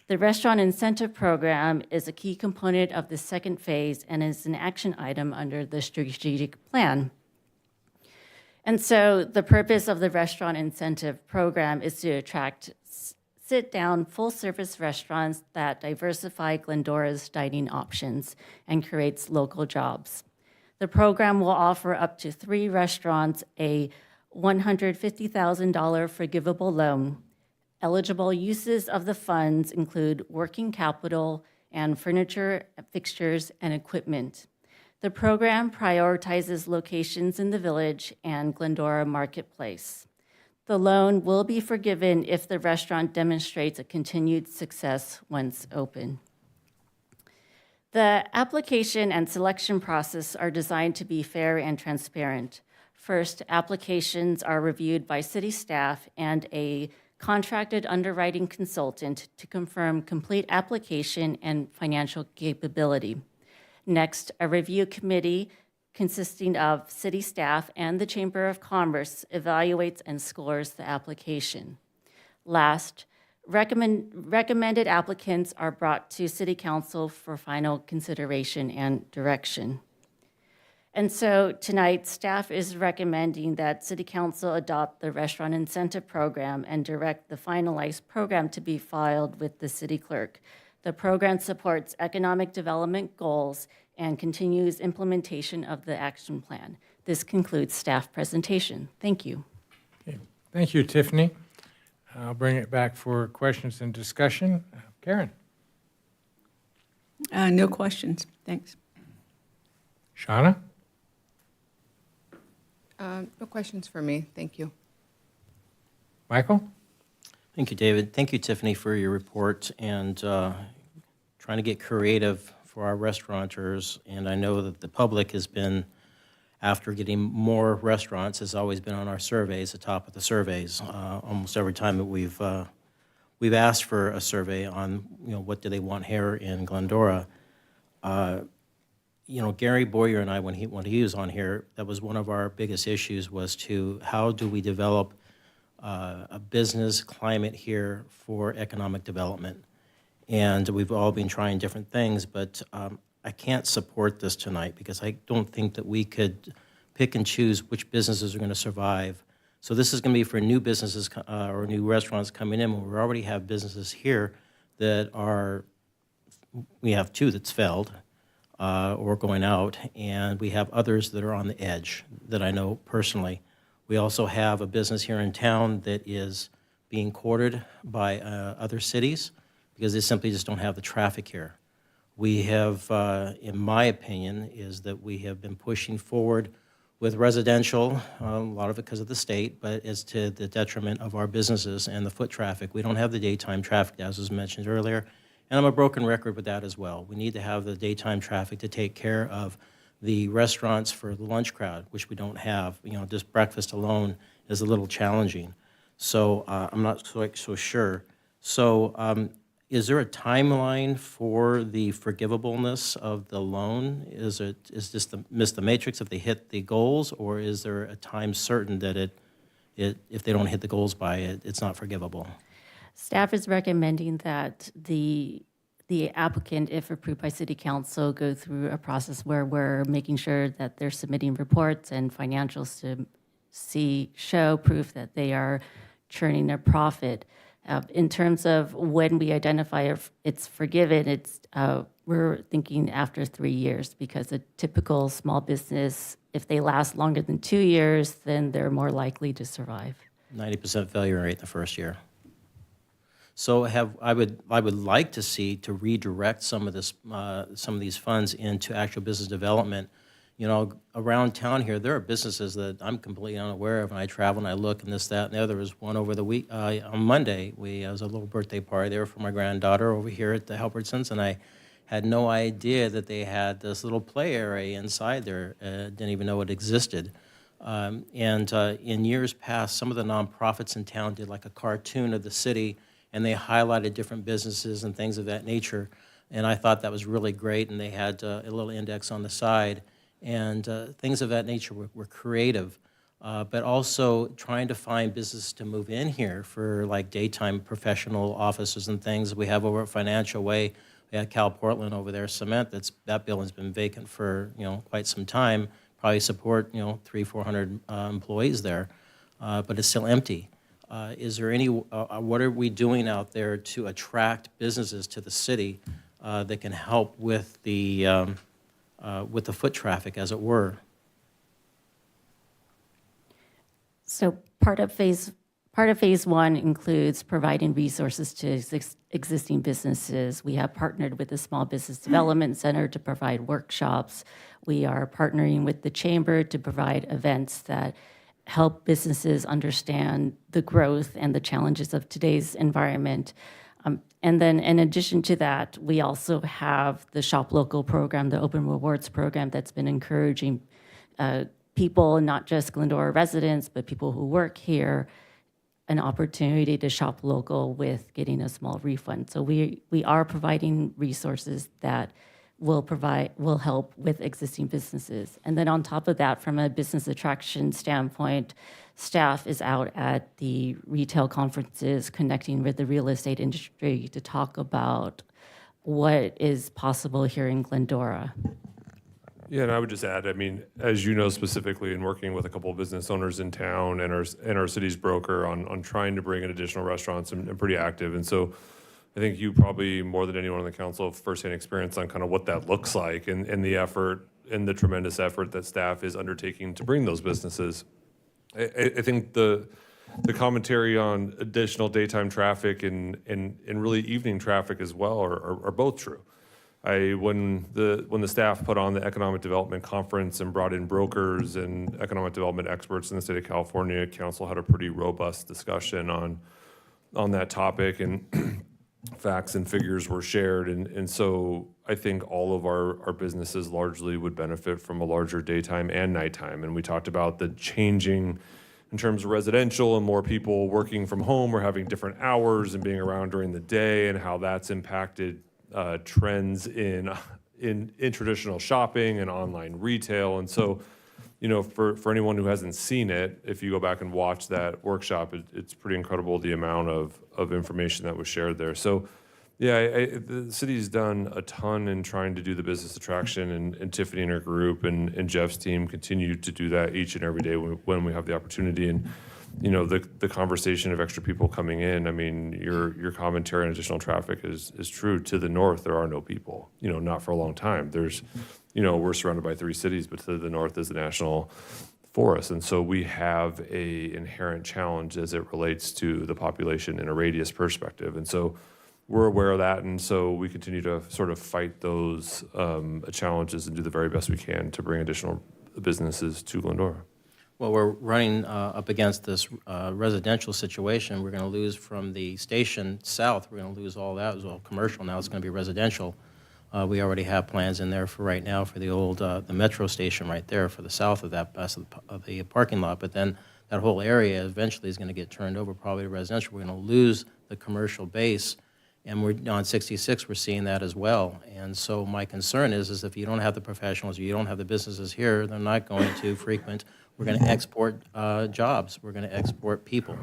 The restaurant incentive program is a key component of the second phase and is an action item under the strategic plan. And so the purpose of the restaurant incentive program is to attract sit-down, full-service restaurants that diversify Glendora's dining options and creates local jobs. The program will offer up to 3 restaurants a $150,000 forgivable loan. Eligible uses of the funds include working capital and furniture, fixtures, and equipment. The program prioritizes locations in the Village and Glendora Marketplace. The loan will be forgiven if the restaurant demonstrates a continued success once open. The application and selection process are designed to be fair and transparent. First, applications are reviewed by city staff and a contracted underwriting consultant to confirm complete application and financial capability. Next, a review committee consisting of city staff and the Chamber of Commerce evaluates and scores the application. Last, recommended applicants are brought to City Council for final consideration and direction. And so tonight, staff is recommending that City Council adopt the restaurant incentive program and direct the finalized program to be filed with the city clerk. The program supports economic development goals and continues implementation of the action plan. This concludes staff presentation. Thank you. Okay. Thank you, Tiffany. I'll bring it back for questions and discussion. Karen? No questions. Thanks. Shauna? No questions for me. Thank you. Michael? Thank you, David. Thank you, Tiffany, for your report and trying to get creative for our restaurateurs. And I know that the public has been, after getting more restaurants, has always been on our surveys, the top of the surveys. Almost every time that we've asked for a survey on, what do they want here in Glendora. Gary Boyer and I, when he was on here, that was one of our biggest issues, was to how do we develop a business climate here for economic development. And we've all been trying different things, but I can't support this tonight because I don't think that we could pick and choose which businesses are going to survive. So this is going to be for new businesses or new restaurants coming in. We already have businesses here that we have 2 that's failed or going out, and we have others that are on the edge that I know personally. We also have a business here in town that is being courted by other cities because they simply just don't have the traffic here. We have, in my opinion, is that we have been pushing forward with residential, a lot of it because of the state, but it's to the detriment of our businesses and the foot traffic. We don't have the daytime traffic, as was mentioned earlier, and I'm a broken record with that as well. We need to have the daytime traffic to take care of the restaurants for the lunch crowd, which we don't have. You know, just breakfast alone is a little challenging. So I'm not so sure. So is there a timeline for the forgivableness of the loan? Is this miss the matrix if they hit the goals, or is there a time certain that if they don't hit the goals by it, it's not forgivable? Staff is recommending that the applicant, if approved by City Council, go through a process where we're making sure that they're submitting reports and financials to show proof that they are churning a profit. In terms of when we identify if it's forgiven, we're thinking after 3 years, because a typical small business, if they last longer than 2 years, then they're more likely to survive. 90% failure rate the first year. So I would like to see to redirect some of these funds into actual business development. You know, around town here, there are businesses that I'm completely unaware of, and I travel and I look and this, that, and the other. There was one over the week, on Monday, it was a little birthday party there for my granddaughter over here at the Halbertsons, and I had no idea that they had this little play area inside there, didn't even know it existed. In years past, some of the nonprofits in town did like a cartoon of the city, and they highlighted different businesses and things of that nature, and I thought that was really great, and they had a little index on the side. And things of that nature were creative, but also trying to find businesses to move in here for like daytime professional offices and things. We have over at Financial Way, we had Cal Portland over there, cement, that building's been vacant for quite some time, probably support 300-400 employees there, but it's still empty. Is there any, what are we doing out there to attract businesses to the city that can help with the foot traffic, as it were? So part of phase 1 includes providing resources to existing businesses. We have partnered with the Small Business Development Center to provide workshops. We are partnering with the Chamber to provide events that help businesses understand the growth and the challenges of today's environment. And then in addition to that, we also have the Shop Local program, the Open Rewards program, that's been encouraging people, not just Glendora residents, but people who work here, an opportunity to shop local with getting a small refund. So we are providing resources that will help with existing businesses. And then on top of that, from a business attraction standpoint, staff is out at the retail conferences connecting with the real estate industry to talk about what is possible here in Glendora. Yeah, and I would just add, I mean, as you know, specifically in working with a couple of business owners in town and our city's broker on trying to bring in additional restaurants and pretty active. And so I think you probably, more than anyone on the council, have firsthand experience on kind of what that looks like and the effort and the tremendous effort that staff is undertaking to bring those businesses. I think the commentary on additional daytime traffic and really evening traffic as well are both true. When the staff put on the Economic Development Conference and brought in brokers and economic development experts in the state of California, council had a pretty robust discussion on that topic, and facts and figures were shared. And so I think all of our businesses largely would benefit from a larger daytime and nighttime. And we talked about the changing in terms of residential and more people working from home or having different hours and being around during the day, and how that's impacted trends in traditional shopping and online retail. And so, you know, for anyone who hasn't seen it, if you go back and watch that workshop, it's pretty incredible the amount of information that was shared there. So, yeah, the city's done a ton in trying to do the business attraction, and Tiffany and her group and Jeff's team continue to do that each and every day when we have the opportunity. And you know, the conversation of extra people coming in, I mean, your commentary on additional traffic is true. To the north, there are no people, you know, not for a long time. There's, you know, we're surrounded by 3 cities, but to the north is the national forest. And so we have a inherent challenge as it relates to the population in a radius perspective. And so, we're aware of that, and so we continue to sort of fight those challenges and do the very best we can to bring additional businesses to Glendora. Well, we're running up against this residential situation. We're going to lose from the station south. We're going to lose all that. It was all commercial. Now it's going to be residential. We already have plans in there for right now for the old the metro station right there for the south of that of the parking lot. But then that whole area eventually is going to get turned over probably to residential. We're going to lose the commercial base. And we're on 66, we're seeing that as well. And so my concern is if you don't have the professionals, you don't have the businesses here, they're not going to frequent. We're going to export jobs. We're going to export people.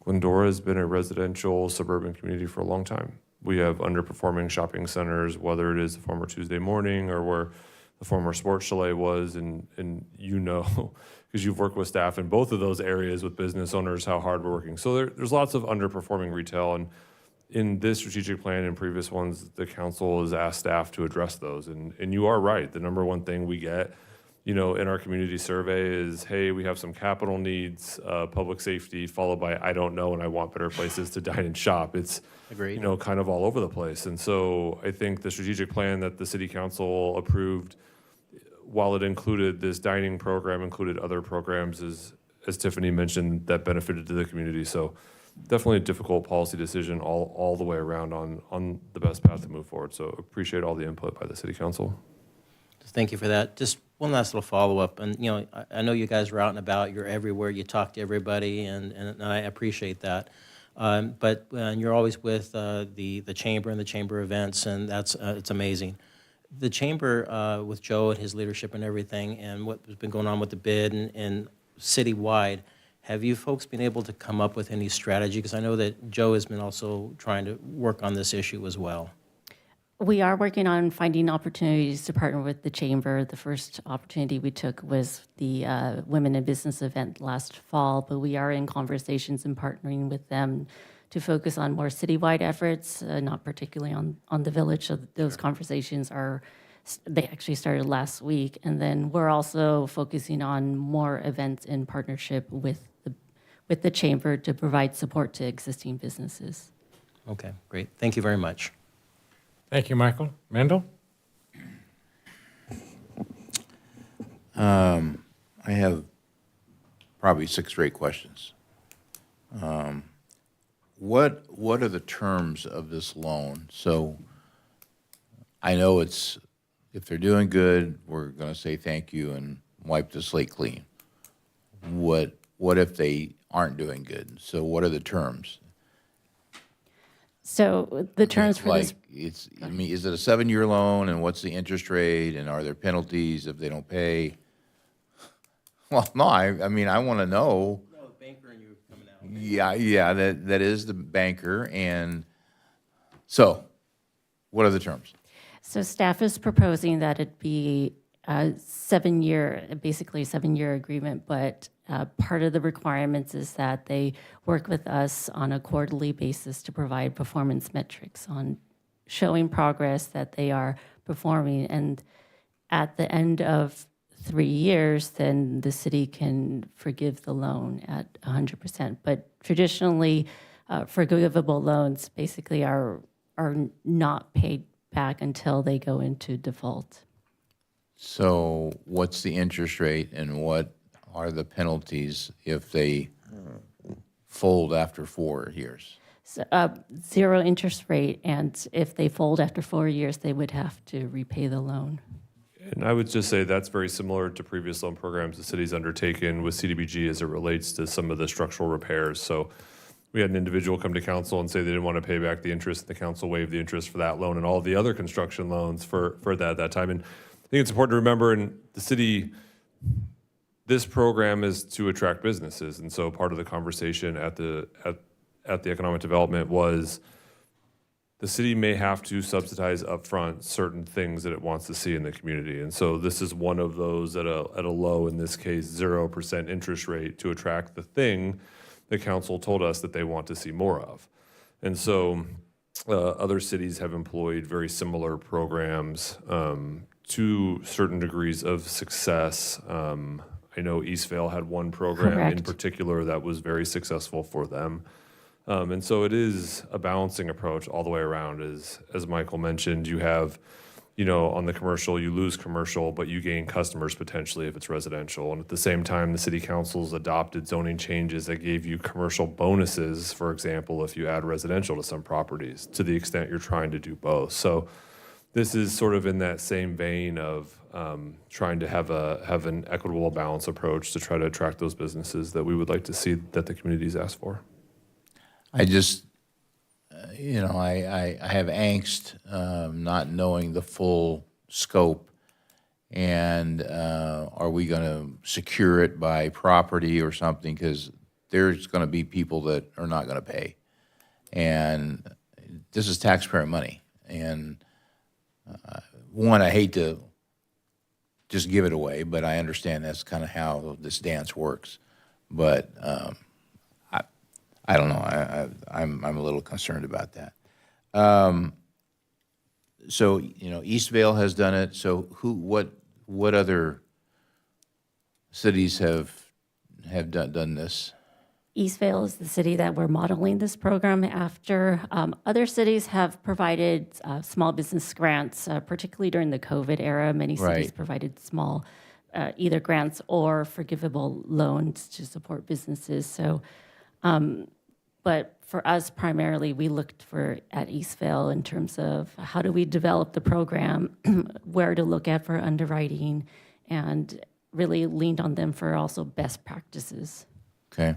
Glendora has been a residential suburban community for a long time. We have underperforming shopping centers, whether it is the former Tuesday Morning or where the former Sports Chalet was, and you know, because you've worked with staff in both of those areas with business owners, how hard we're working. So there's lots of underperforming retail, and in this strategic plan and previous ones, the council has asked staff to address those. And you are right. The number one thing we get, you know, in our community survey is, hey, we have some capital needs, public safety, followed by I don't know and I want better places to dine and shop. It's, Agreed. you know, kind of all over the place. And so I think the strategic plan that the city council approved, while it included this dining program, included other programs, as Tiffany mentioned, that benefited to the community. So definitely a difficult policy decision all the way around on the best path to move forward. So appreciate all the input by the city council. Thank you for that. Just one last little follow-up. And, you know, I know you guys are out and about. You're everywhere. You talk to everybody, and I appreciate that. But you're always with the chamber and the chamber events, and that's it's amazing. The chamber, with Joe and his leadership and everything, and what has been going on with the bid and citywide, have you folks been able to come up with any strategy? Because I know that Joe has been also trying to work on this issue as well. We are working on finding opportunities to partner with the chamber. The first opportunity we took was the Women in Business event last fall, but we are in conversations and partnering with them to focus on more citywide efforts, not particularly on the village. So those conversations they actually started last week. And then we're also focusing on more events in partnership with the chamber to provide support to existing businesses. Okay, great. Thank you very much. Thank you, Michael. Mendel? I have probably 6 or 8 questions. What are the terms of this loan? So I know it's, if they're doing good, we're going to say thank you and wipe the slate clean. What if they aren't doing good? So what are the terms? So the terms for this. I mean, is it a 7-year loan, and what's the interest rate, and are there penalties if they don't pay? Well, no, I mean, I want to know. No, the banker and you coming out. Yeah, that is the banker, and so, what are the terms? So staff is proposing that it be a 7-year, basically a 7-year agreement, but part of the requirements is that they work with us on a quarterly basis to provide performance metrics on showing progress that they are performing. And at the end of 3 years, then the city can forgive the loan at 100%. But traditionally, forgivable loans basically are not paid back until they go into default. So, what's the interest rate, and what are the penalties if they fold after 4 years? So, 0 interest rate, and if they fold after 4 years, they would have to repay the loan. And I would just say that's very similar to previous loan programs the city's undertaken with CDBG as it relates to some of the structural repairs. So we had an individual come to council and say they didn't want to pay back the interest. The council waived the interest for that loan and all the other construction loans for that at that time. And I think it's important to remember in the city, this program is to attract businesses. And so part of the conversation at the economic development was the city may have to subsidize upfront certain things that it wants to see in the community. And so this is one of those at a low, in this case, 0% interest rate to attract the thing the council told us that they want to see more of. And so other cities have employed very similar programs to certain degrees of success. I know Eastvale had one program in particular that was very successful for them. And so it is a balancing approach all the way around. As Michael mentioned, you have, on the commercial, you lose commercial, but you gain customers potentially if it's residential. And at the same time, the city council's adopted zoning changes that gave you commercial bonuses, for example, if you add residential to some properties, to the extent you're trying to do both. So this is sort of in that same vein of trying to have an equitable balance approach to try to attract those businesses that we would like to see that the communities ask for. I just, I have angst not knowing the full scope. And are we going to secure it by property or something? Because there's going to be people that are not going to pay. And this is taxpayer money. And one, I hate to just give it away, but I understand that's kind of how this dance works. But I don't know. I'm a little concerned about that. So Eastvale has done it. So what other cities have done this? Eastvale is the city that we're modeling this program after. Other cities have provided small business grants, particularly during the COVID era. Many cities Right. provided small either grants or forgivable loans to support businesses. So, but for us primarily, we looked at Eastvale in terms of how do we develop the program, where to look at for underwriting, and really leaned on them for also best practices. Okay.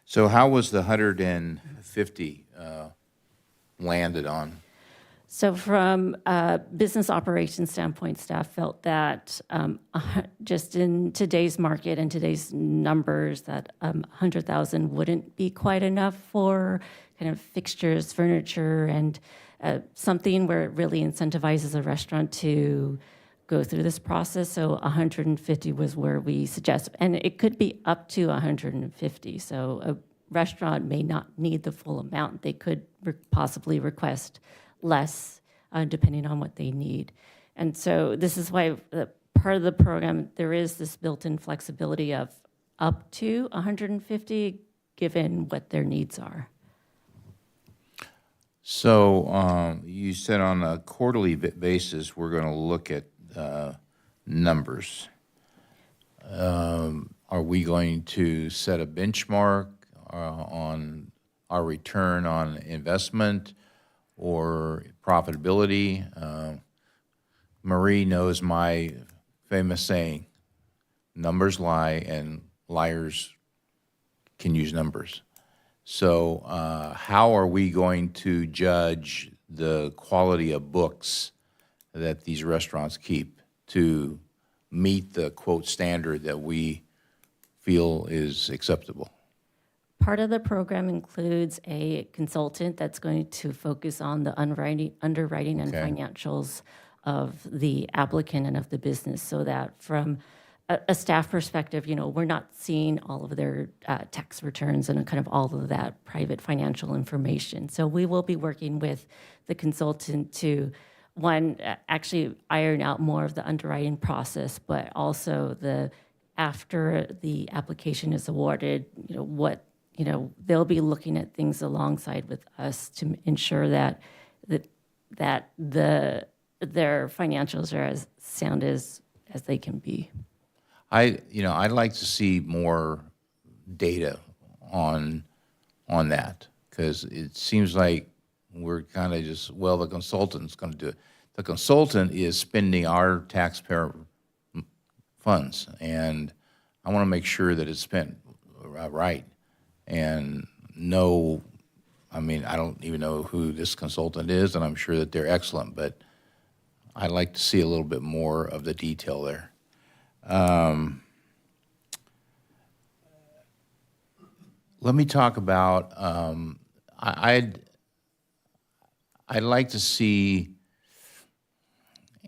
So how was the 150 landed on? So from a business operations standpoint, staff felt that just in today's market and today's numbers, that 100,000 wouldn't be quite enough for kind of fixtures, furniture, and something where it really incentivizes a restaurant to go through this process. So 150 was where we suggest, and it could be up to 150. So a restaurant may not need the full amount. They could possibly request less, depending on what they need. And so this is why part of the program, there is this built-in flexibility of up to 150, given what their needs are. So you said on a quarterly basis, we're going to look at numbers. Are we going to set a benchmark on our return on investment or profitability? Marie knows my famous saying, numbers lie and liars can use numbers. So how are we going to judge the quality of books that these restaurants keep to meet the quote standard that we feel is acceptable? Part of the program includes a consultant that's going to focus on the underwriting and Okay. financials of the applicant and of the business, so that from a staff perspective, we're not seeing all of their tax returns and kind of all of that private financial information. So we will be working with the consultant to, one, actually iron out more of the underwriting process, but also after the application is awarded, they'll be looking at things alongside with us to ensure that their financials are as sound as they can be. I'd like to see more data on that, because it seems like we're kind of just, the consultant's going to do it. The consultant is spending our taxpayer funds, and I want to make sure that it's spent right. And I don't even know who this consultant is, and I'm sure that they're excellent, but I'd like to see a little bit more of the detail there. Let me talk about, I'd like to see,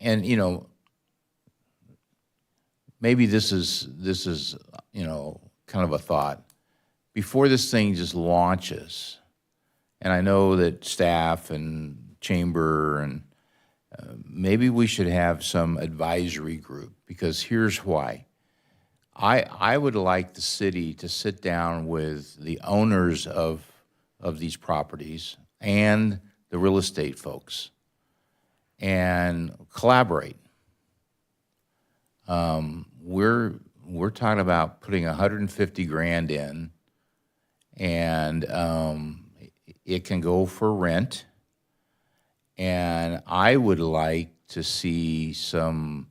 and maybe this is kind of a thought. Before this thing just launches, and I know that staff and chamber and maybe we should have some advisory group, because here's why. I would like the city to sit down with the owners of of these properties and the real estate folks and collaborate. We're talking about putting 150 grand in, and it can go for rent. And I would like to see some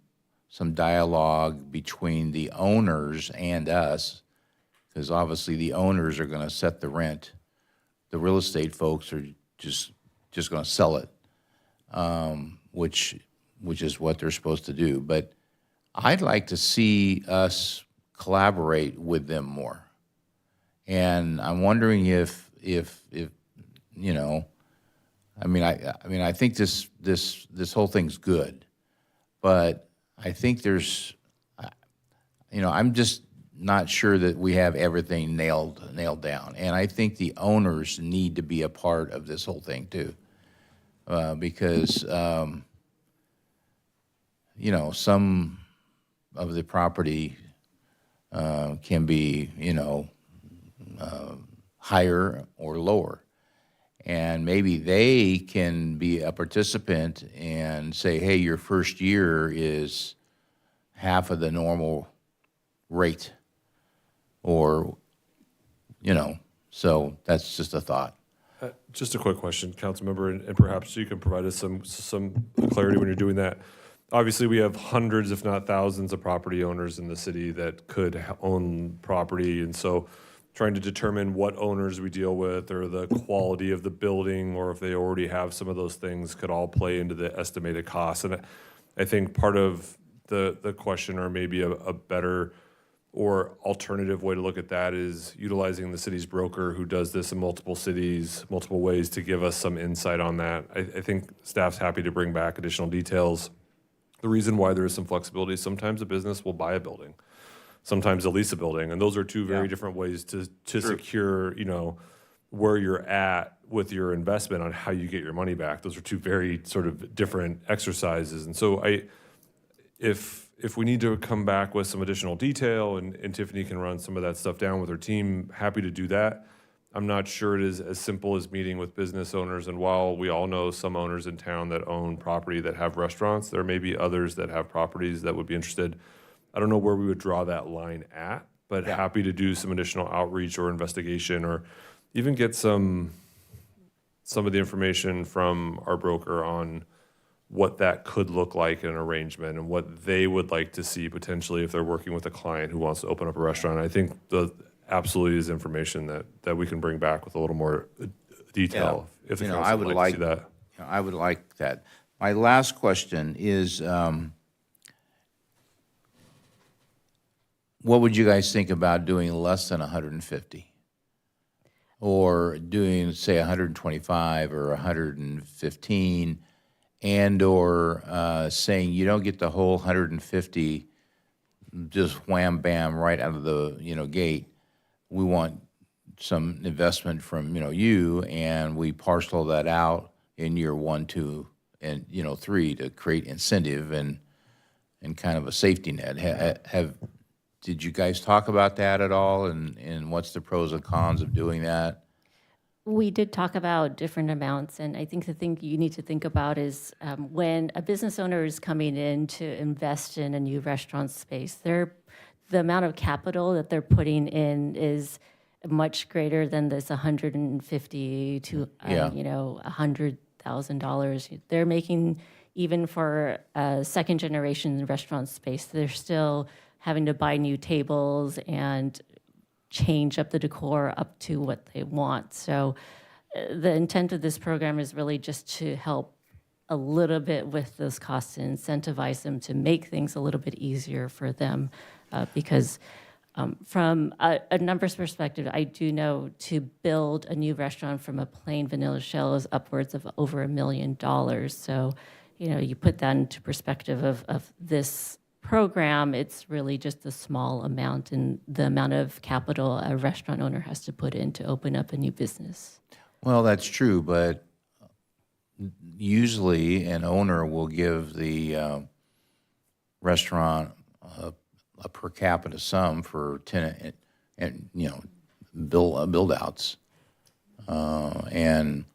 dialogue between the owners and us, because obviously the owners are going to set the rent. The real estate folks are just going to sell it, which is what they're supposed to do. But I'd like to see us collaborate with them more. And I'm wondering if you know, I think this whole thing's good, but I think there's, I'm just not sure that we have everything nailed down. And I think the owners need to be a part of this whole thing too, because some of the property can be higher or lower. And maybe they can be a participant and say, hey, your first year is half of the normal rate. Or, so that's just a thought. Just a quick question, Councilmember, and perhaps you can provide us some clarity when you're doing that. Obviously, we have hundreds, if not thousands, of property owners in the city that could own property, and so trying to determine what owners we deal with or the quality of the building or if they already have some of those things could all play into the estimated costs. And I think part of the question, or maybe a better or alternative way to look at that, is utilizing the city's broker who does this in multiple cities, multiple ways, to give us some insight on that. I think staff's happy to bring back additional details. The reason why there is some flexibility, sometimes a business will buy a building. Sometimes they'll lease a building, and those are two very different ways to secure, where you're at with your investment on how you get your money back. Those are two very sort of different exercises. And so if we need to come back with some additional detail and Tiffany can run some of that stuff down with her team, happy to do that. I'm not sure it is as simple as meeting with business owners. And while we all know some owners in town that own property that have restaurants, there may be others that have properties that would be interested. I don't know where we would draw that line at, but happy to do some additional outreach or investigation, or even get some of the information from our broker on what that could look like in an arrangement and what they would like to see potentially if they're working with a client who wants to open up a restaurant. I think absolutely is information that we can bring back with a little more detail if the council would like to see that. I would like that. My last question is, what would you guys think about doing less than 150? Or doing, say, 125 or 115, and or saying you don't get the whole 150 just wham bam right out of the gate. We want some investment from you, and we parcel that out in year 1, 2, and 3 to create incentive and kind of a safety net. Did you guys talk about that at all, and what's the pros and cons of doing that? We did talk about different amounts, and I think the thing you need to think about is when a business owner is coming in to invest in a new restaurant space, the amount of capital that they're putting in is much greater than this $150 to $100,000. They're making, even for a second generation restaurant space, they're still having to buy new tables and change up the decor up to what they want. So the intent of this program is really just to help a little bit with those costs and incentivize them to make things a little bit easier for them. Because from a numbers perspective, I do know to build a new restaurant from a plain vanilla shell is upwards of over $1 million. So, you put that into perspective of this program, it's really just a small amount in the amount of capital a restaurant owner has to put in to open up a new business. Well, that's true, but usually an owner will give the restaurant a per capita sum for tenant and build outs. And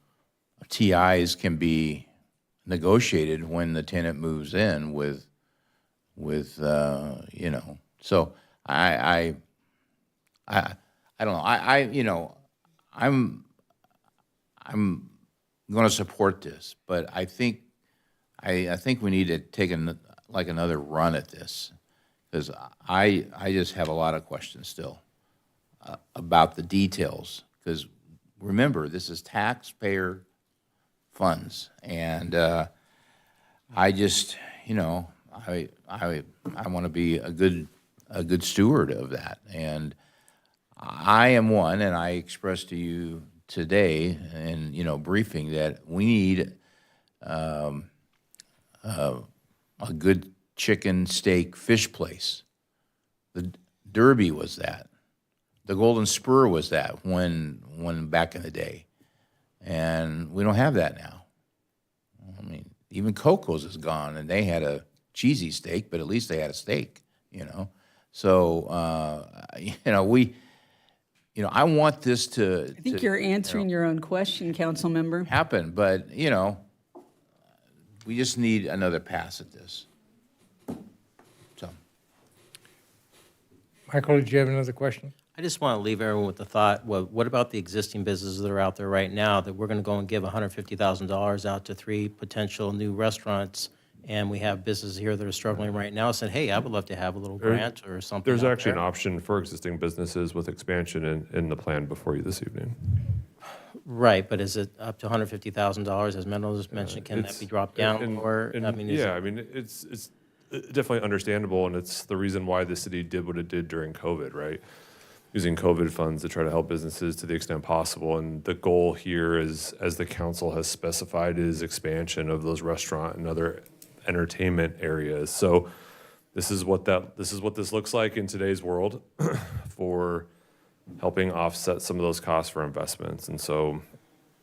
TIs can be negotiated when the tenant moves in with you know. So I don't know. I'm going to support this, but I think we need to take another run at this, because I just have a lot of questions still about the details. Because remember, this is taxpayer funds, and I just, I want to be a good steward of that. And I am one, and I expressed to you today in briefing that we need a good chicken, steak, fish place. The Derby was that. The Golden Spur was that when back in the day. And we don't have that now. I mean, even Coco's is gone, and they had a cheesy steak, but at least they had a steak, So, I want this to... I think you're answering your own question, council member. Happen, but, we just need another pass at this. So, Michael, did you have another question? I just want to leave everyone with the thought, well, what about the existing businesses that are out there right now that we're going to go and give $150,000 out to 3 potential new restaurants, and we have businesses here that are struggling right now saying, hey, I would love to have a little grant or something. There's out actually there. an option for existing businesses with expansion in the plan before you this evening. Right, but is it up to $150,000, as Mendel just mentioned? Can that be dropped down? It's definitely understandable, and it's the reason why the city did what it did during COVID, right? Using COVID funds to try to help businesses to the extent possible. And the goal here is, as the council has specified, is expansion of those restaurant and other entertainment areas. So this is what this looks like in today's world for helping offset some of those costs for investments. And so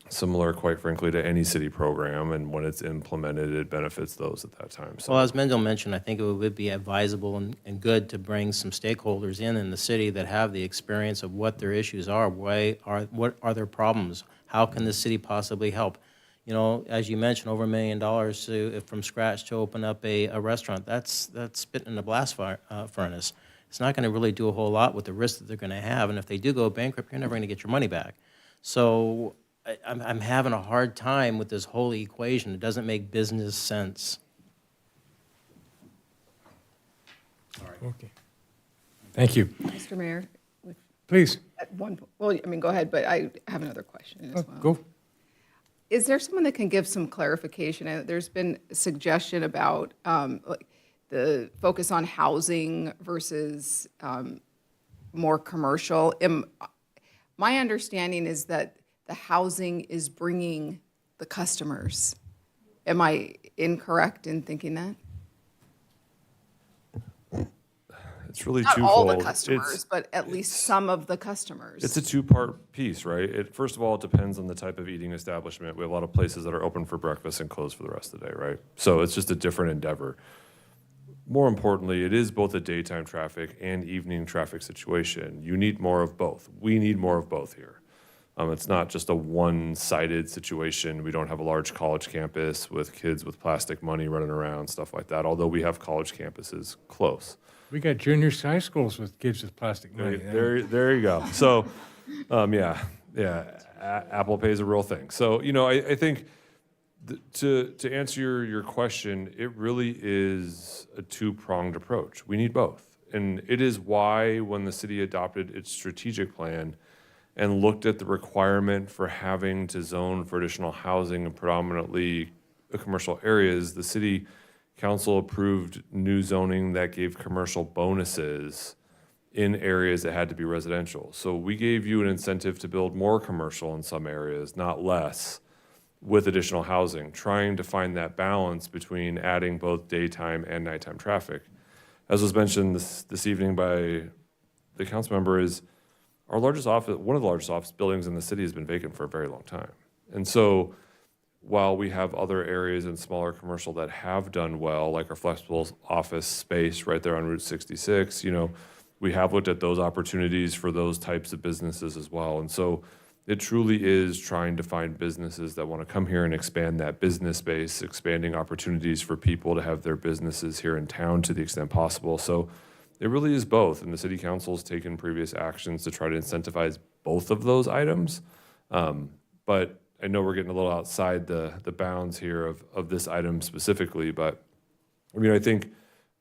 similar, quite frankly, to any city program, and when it's implemented, it benefits those at that time. So, Well, as Mendel mentioned, I think it would be advisable and good to bring some stakeholders in the city that have the experience of what their issues are, what are their problems, how can the city possibly help? As you mentioned, over $1 million from scratch to open up a restaurant, that's spitting in a blast furnace. It's not going to really do a whole lot with the risk that they're going to have, and if they do go bankrupt, you're never going to get your money back. So I'm having a hard time with this whole equation. It doesn't make business sense. Okay. Thank you. Mr. Mayor? Please. At one point, well, go ahead, but I have another question as well. Go. Is there someone that can give some clarification? There's been a suggestion about the focus on housing versus more commercial. My understanding is that the housing is bringing the customers. Am I incorrect in thinking that? it's really Not twofold. all the customers, but at least some of the customers. It's a two-part piece, right? First of all, it depends on the type of eating establishment. We have a lot of places that are open for breakfast and closed for the rest of the day, right? So it's just a different endeavor. More importantly, it is both a daytime traffic and evening traffic situation. You need more of both. We need more of both here. It's not just a one-sided situation. We don't have a large college campus with kids with plastic money running around, stuff like that, although we have college campuses close. We got junior high schools with kids with plastic money. There you go. So, Apple Pay is a real thing. So, I think to answer your question, it really is a two-pronged approach. We need both. And it is why when the city adopted its strategic plan and looked at the requirement for having to zone for additional housing in predominantly commercial areas, the city council approved new zoning that gave commercial bonuses in areas that had to be residential. So we gave you an incentive to build more commercial in some areas, not less, with additional housing, trying to find that balance between adding both daytime and nighttime traffic. As was mentioned this evening by the council member, is our largest office, one of the largest office buildings in the city, has been vacant for a very long time. And so while we have other areas in smaller commercial that have done well, like our flexible office space right there on Route 66, we have looked at those opportunities for those types of businesses as well. And so it truly is trying to find businesses that want to come here and expand that business base, expanding opportunities for people to have their businesses here in town to the extent possible. So it really is both, and the city council's taken previous actions to try to incentivize both of those items. But I know we're getting a little outside the bounds here of this item specifically, but I mean, I think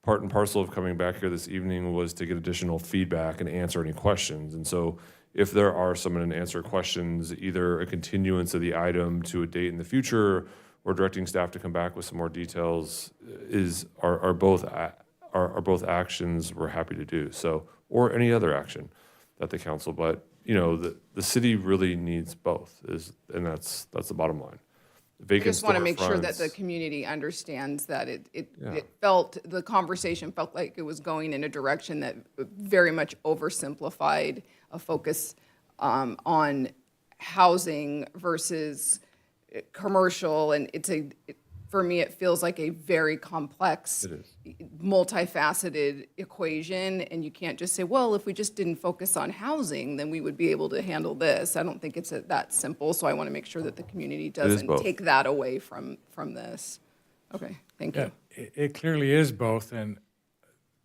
part and parcel of coming back here this evening was to get additional feedback and answer any questions. And so if there are some unanswered questions, either a continuance of the item to a date in the future or directing staff to come back with some more details are both actions we're happy to do. So, or any other action that the council, but you know, the city really needs both, and that's the bottom line. I just want to make sure that the community understands that the conversation felt like it was going in a direction that very much oversimplified a focus on housing versus commercial, and for me, it feels like a very complex, multifaceted equation, and you can't just say, well, if we just didn't focus on housing, then we would be able to handle this. I don't think it's that simple, so I want to make sure that the community doesn't take that away from this. Okay, thank you. It clearly is both, and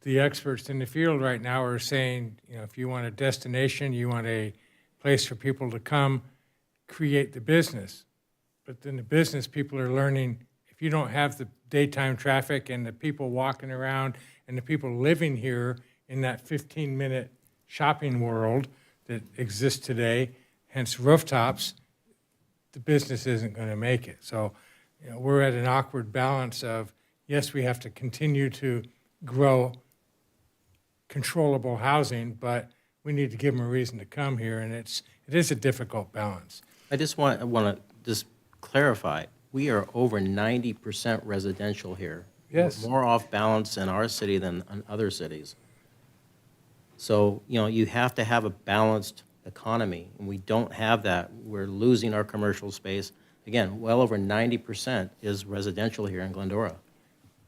the experts in the field right now are saying, you know, if you want a destination, you want a place for people to come, create the business. But then the business people are learning, if you don't have the daytime traffic and the people walking around and the people living here in that 15-minute shopping world that exists today, hence rooftops, the business isn't going to make it. So, you know, we're at an awkward balance of, yes, we have to continue to grow controllable housing, but we need to give them a reason to come here, and it is a difficult balance. I want to just clarify. We are over 90% residential here. Yes. We're more off balance in our city than in other cities. So, you know, you have to have a balanced economy, and we don't have that. We're losing our commercial space. Again, well over 90% is residential here in Glendora.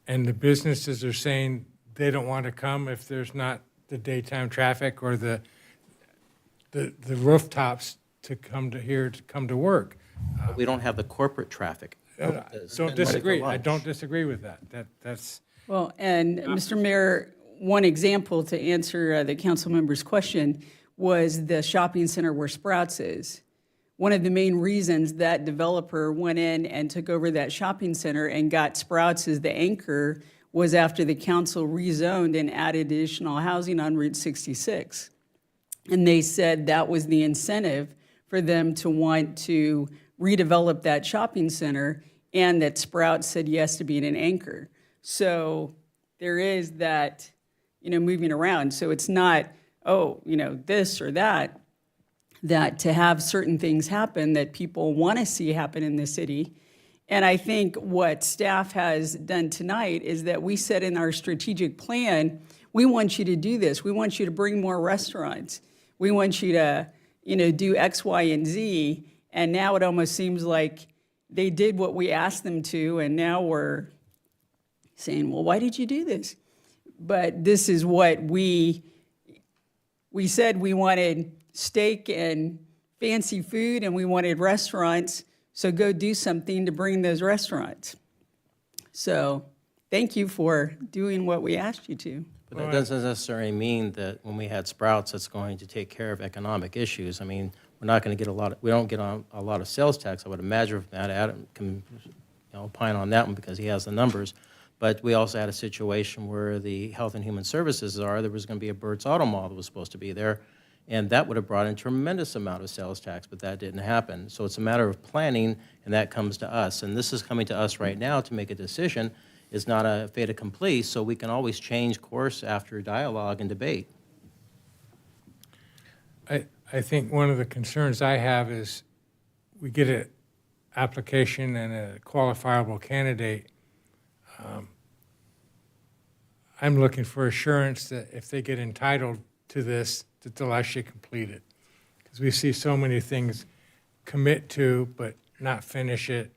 And the businesses are saying they don't want to come if there's not the daytime traffic or the rooftops to come to here to come to work. But we don't have the corporate traffic. Don't disagree. I don't disagree with that. That's Well, and Mr. Mayor, one example to answer the council member's question was the shopping center where Sprouts is. One of the main reasons that developer went in and took over that shopping center and got Sprouts as the anchor was after the council rezoned and added additional housing on Route 66. And they said that was the incentive for them to want to redevelop that shopping center, and that Sprouts said yes to being an anchor. So there is that, you know, moving around. So it's not, oh, you know, this or that to have certain things happen that people want to see happen in the city. And I think what staff has done tonight is that we said in our strategic plan, we want you to do this. We want you to bring more restaurants. We want you to, you know, do X, Y, and Z. And now it almost seems like they did what we asked them to, and now we're saying, well, why did you do this? But this is what we said. We wanted steak and fancy food, and we wanted restaurants, so go do something to bring those restaurants. So thank you for doing what we asked you to. But that doesn't necessarily mean that when we had Sprouts, that's going to take care of economic issues. I mean, we're not going to get we don't get a lot of sales tax, I would imagine, from that. Adam can, you know, opine on that one because he has the numbers. But we also had a situation where the Health and Human Services there was going to be a Burt's Auto Mall that was supposed to be there, and that would have brought in a tremendous amount of sales tax, but that didn't happen. So it's a matter of planning, and that comes to us. And this is coming to us right now to make a decision. It's not a fait accompli, so we can always change course after dialogue and debate. I think one of the concerns I have is we get an application and a qualifiable candidate. I'm looking for assurance that if they get entitled to this, that they'll actually complete it. Because we see so many things commit to but not finish it.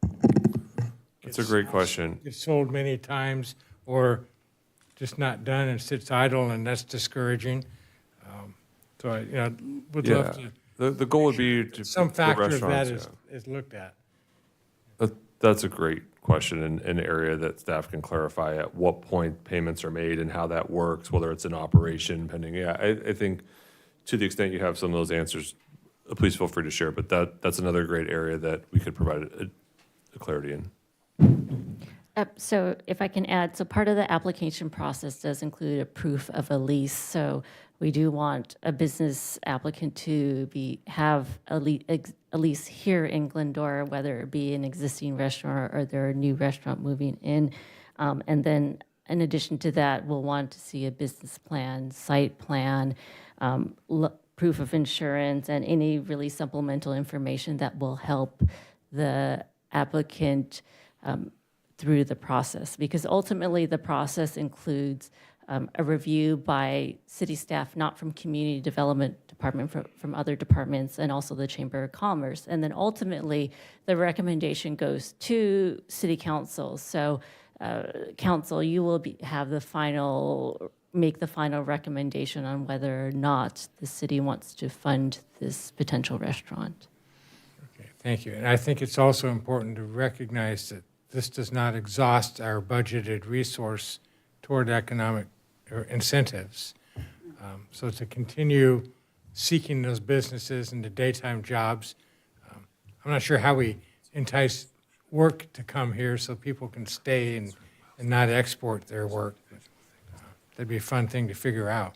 That's a great question. It's sold many times or just not done and sits idle, and that's discouraging. So I would love to The goal would be to. Some for factor of that restaurants, is looked at. That's a great question, and an area that staff can clarify at what point payments are made and how that works, whether it's an operation pending. Yeah, I think to the extent you have some of those answers, please feel free to share, but that's another great area that we could provide a clarity in. So if I can add, so part of the application process does include a proof of a lease. So we do want a business applicant to have a lease here in Glendora, whether it be an existing restaurant or they're a new restaurant moving in. And then in addition to that, we'll want to see a business plan, site plan, proof of insurance, and any really supplemental information that will help the applicant through the process, because ultimately the process includes a review by city staff, not from community development department, from other departments, and also the Chamber of Commerce. And then ultimately the recommendation goes to city council. So council, you will make the final recommendation on whether or not the city wants to fund this potential restaurant. Okay, thank you. And I think it's also important to recognize that this does not exhaust our budgeted resource toward economic incentives. So to continue seeking those businesses and the daytime jobs, I'm not sure how we entice work to come here so people can stay and not export their work. That'd be a fun thing to figure out.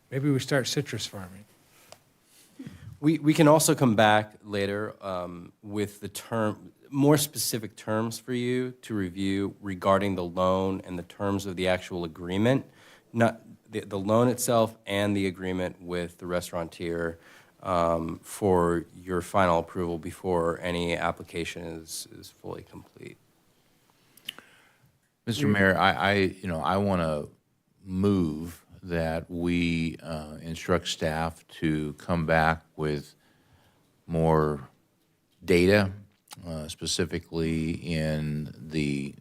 Maybe we start citrus farming. We can also come back later with more specific terms for you to review regarding the loan and the terms of the actual agreement, not the loan itself and the agreement with the restaurateur for your final approval before any application is fully complete. Mr. Mayor, I want to move that we instruct staff to come back with more data, specifically in the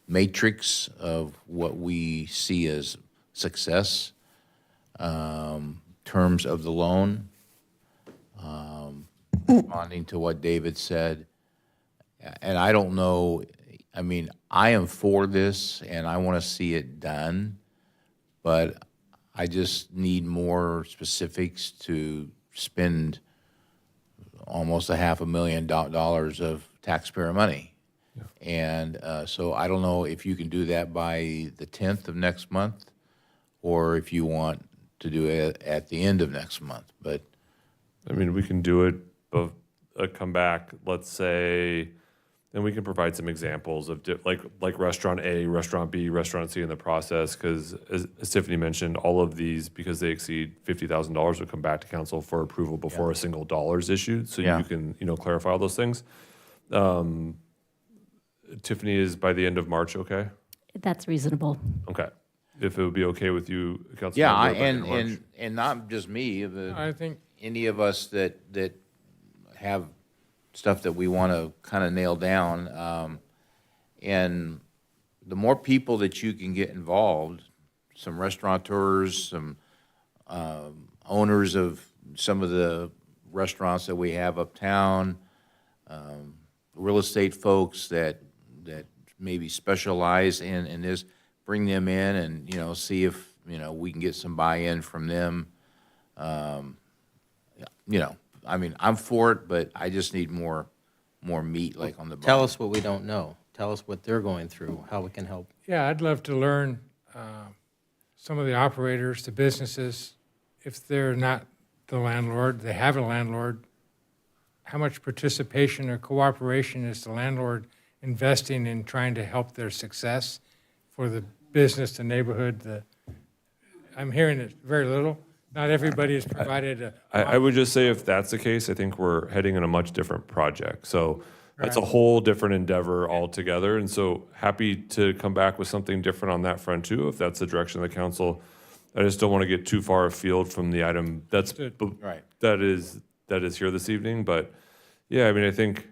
matrix of what we see as success, terms of the loan, responding to what David said. And I don't know, I mean, I am for this and I want to see it done, but I just need more specifics to spend almost $500,000 of taxpayer money. Yeah. And so I don't know if you can do that by the 10th of next month or if you want to do it at the end of next month. But I mean, we can do it, but come back, let's say, and we can provide some examples of like restaurant A, restaurant B, restaurant C in the process, because as Tiffany mentioned, all of these, because they exceed $50,000, will come back to council for approval before a single dollar is issued. So you can, clarify all those things. Tiffany, is by the end of March okay? That's reasonable. Okay. If it would be okay with you, Councilmember. yeah, by the end of March. and not just me, I think any of us that have stuff that we want to kind of nail down. And the more people that you can get involved, some restaurateurs, some owners of some of the restaurants that we have uptown, real estate folks that maybe specialize in this, bring them in and, see if, we can get some buy-in from them. I mean, I'm for it, but I just need more meat, like on the bone. Tell us what we don't know. Tell us what they're going through, how we can help. Yeah, I'd love to learn some of the operators, the businesses, if they're not the landlord, they have a landlord, how much participation or cooperation is the landlord investing in trying to help their success for the business, the neighborhood? I'm hearing it very little. Not everybody is provided a... I would just say if that's the case, I think we're heading in a much different project. So that's a whole different endeavor altogether. And so happy to come back with something different on that front too, if that's the direction of the council. I just don't want to get too far afield from the item that is here this evening. But yeah, I mean, I think,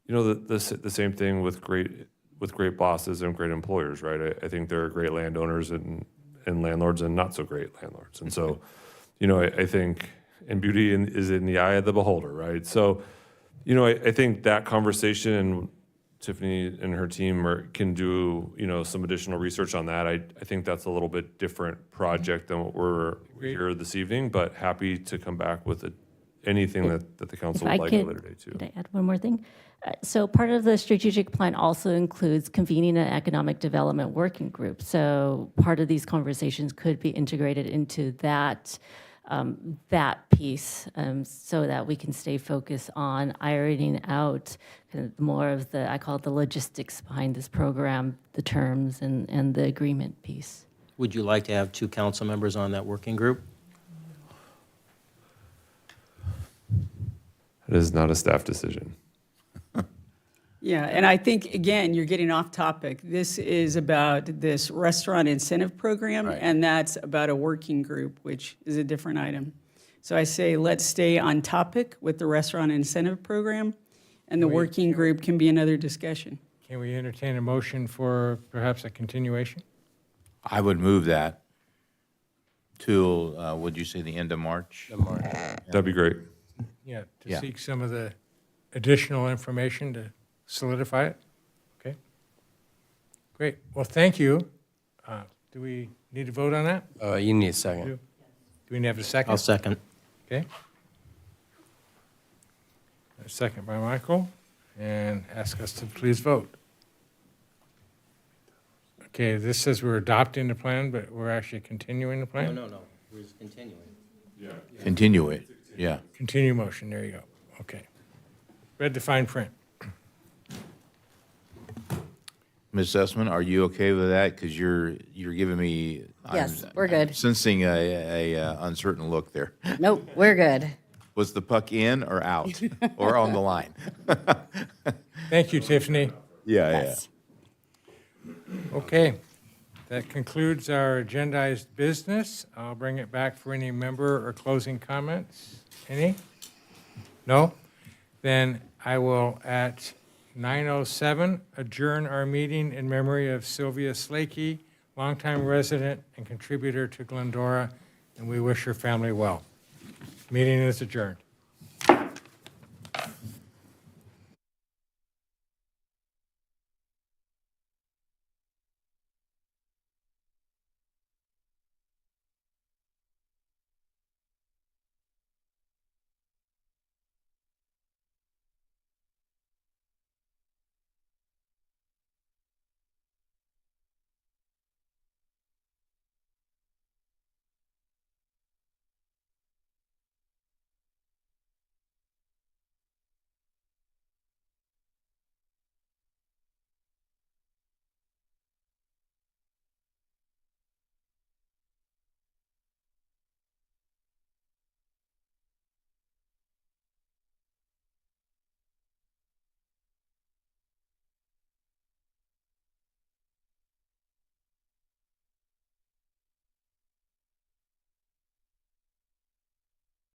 the same thing with great bosses and great employers, right? I think there are great landowners and landlords and not so great landlords. And so, I think and beauty is in the eye of the beholder, right? So, you know, I think that conversation, and Tiffany and her team can do, you know, some additional research on that. I think that's a little bit different project than what we're here this evening, but happy to come back with anything that the council would like at a later date too. Could I add one more thing? So part of the strategic plan also includes convening an economic development working group. So part of these conversations could be integrated into that piece, so that we can stay focused on ironing out kind of more of I call it the logistics behind this program, the terms and the agreement piece. Would you like to have 2 council members on that working group? It is not a staff decision. Yeah, and I think, again, you're getting off topic. This is about this restaurant incentive program, and that's about a working group, which is a different item. So I say let's stay on topic with the restaurant incentive program, and the working group can be another discussion. Can we entertain a motion for perhaps a continuation? I would move that till, would you say the end of March? That'd be great. Yeah, to Yeah. seek some of the additional information to solidify it? Okay. Great. Well, thank you. Do we need to vote on that? You need a second. Do we have a second? I'll second. Okay. A second by Michael, and ask us to please vote. Okay, this says we're adopting the plan, but we're actually continuing the plan? No. We're just continuing. Continue it, yeah. Continue motion, there you go. Okay. Read the fine print. Ms. Sussman, are you okay with that? Because you're giving me. Yes, I'm we're good. Sensing a uncertain look there. Nope, we're good. Was the puck in or out or on the line? Thank you, Tiffany. Yeah. Okay, that concludes our agendized business. I'll bring it back for any member or closing comments. Any? No? Then I will, at 9:07, adjourn our meeting in memory of Sylvia Slakey, longtime resident and contributor to Glendora, and we wish her family well. Meeting is adjourned.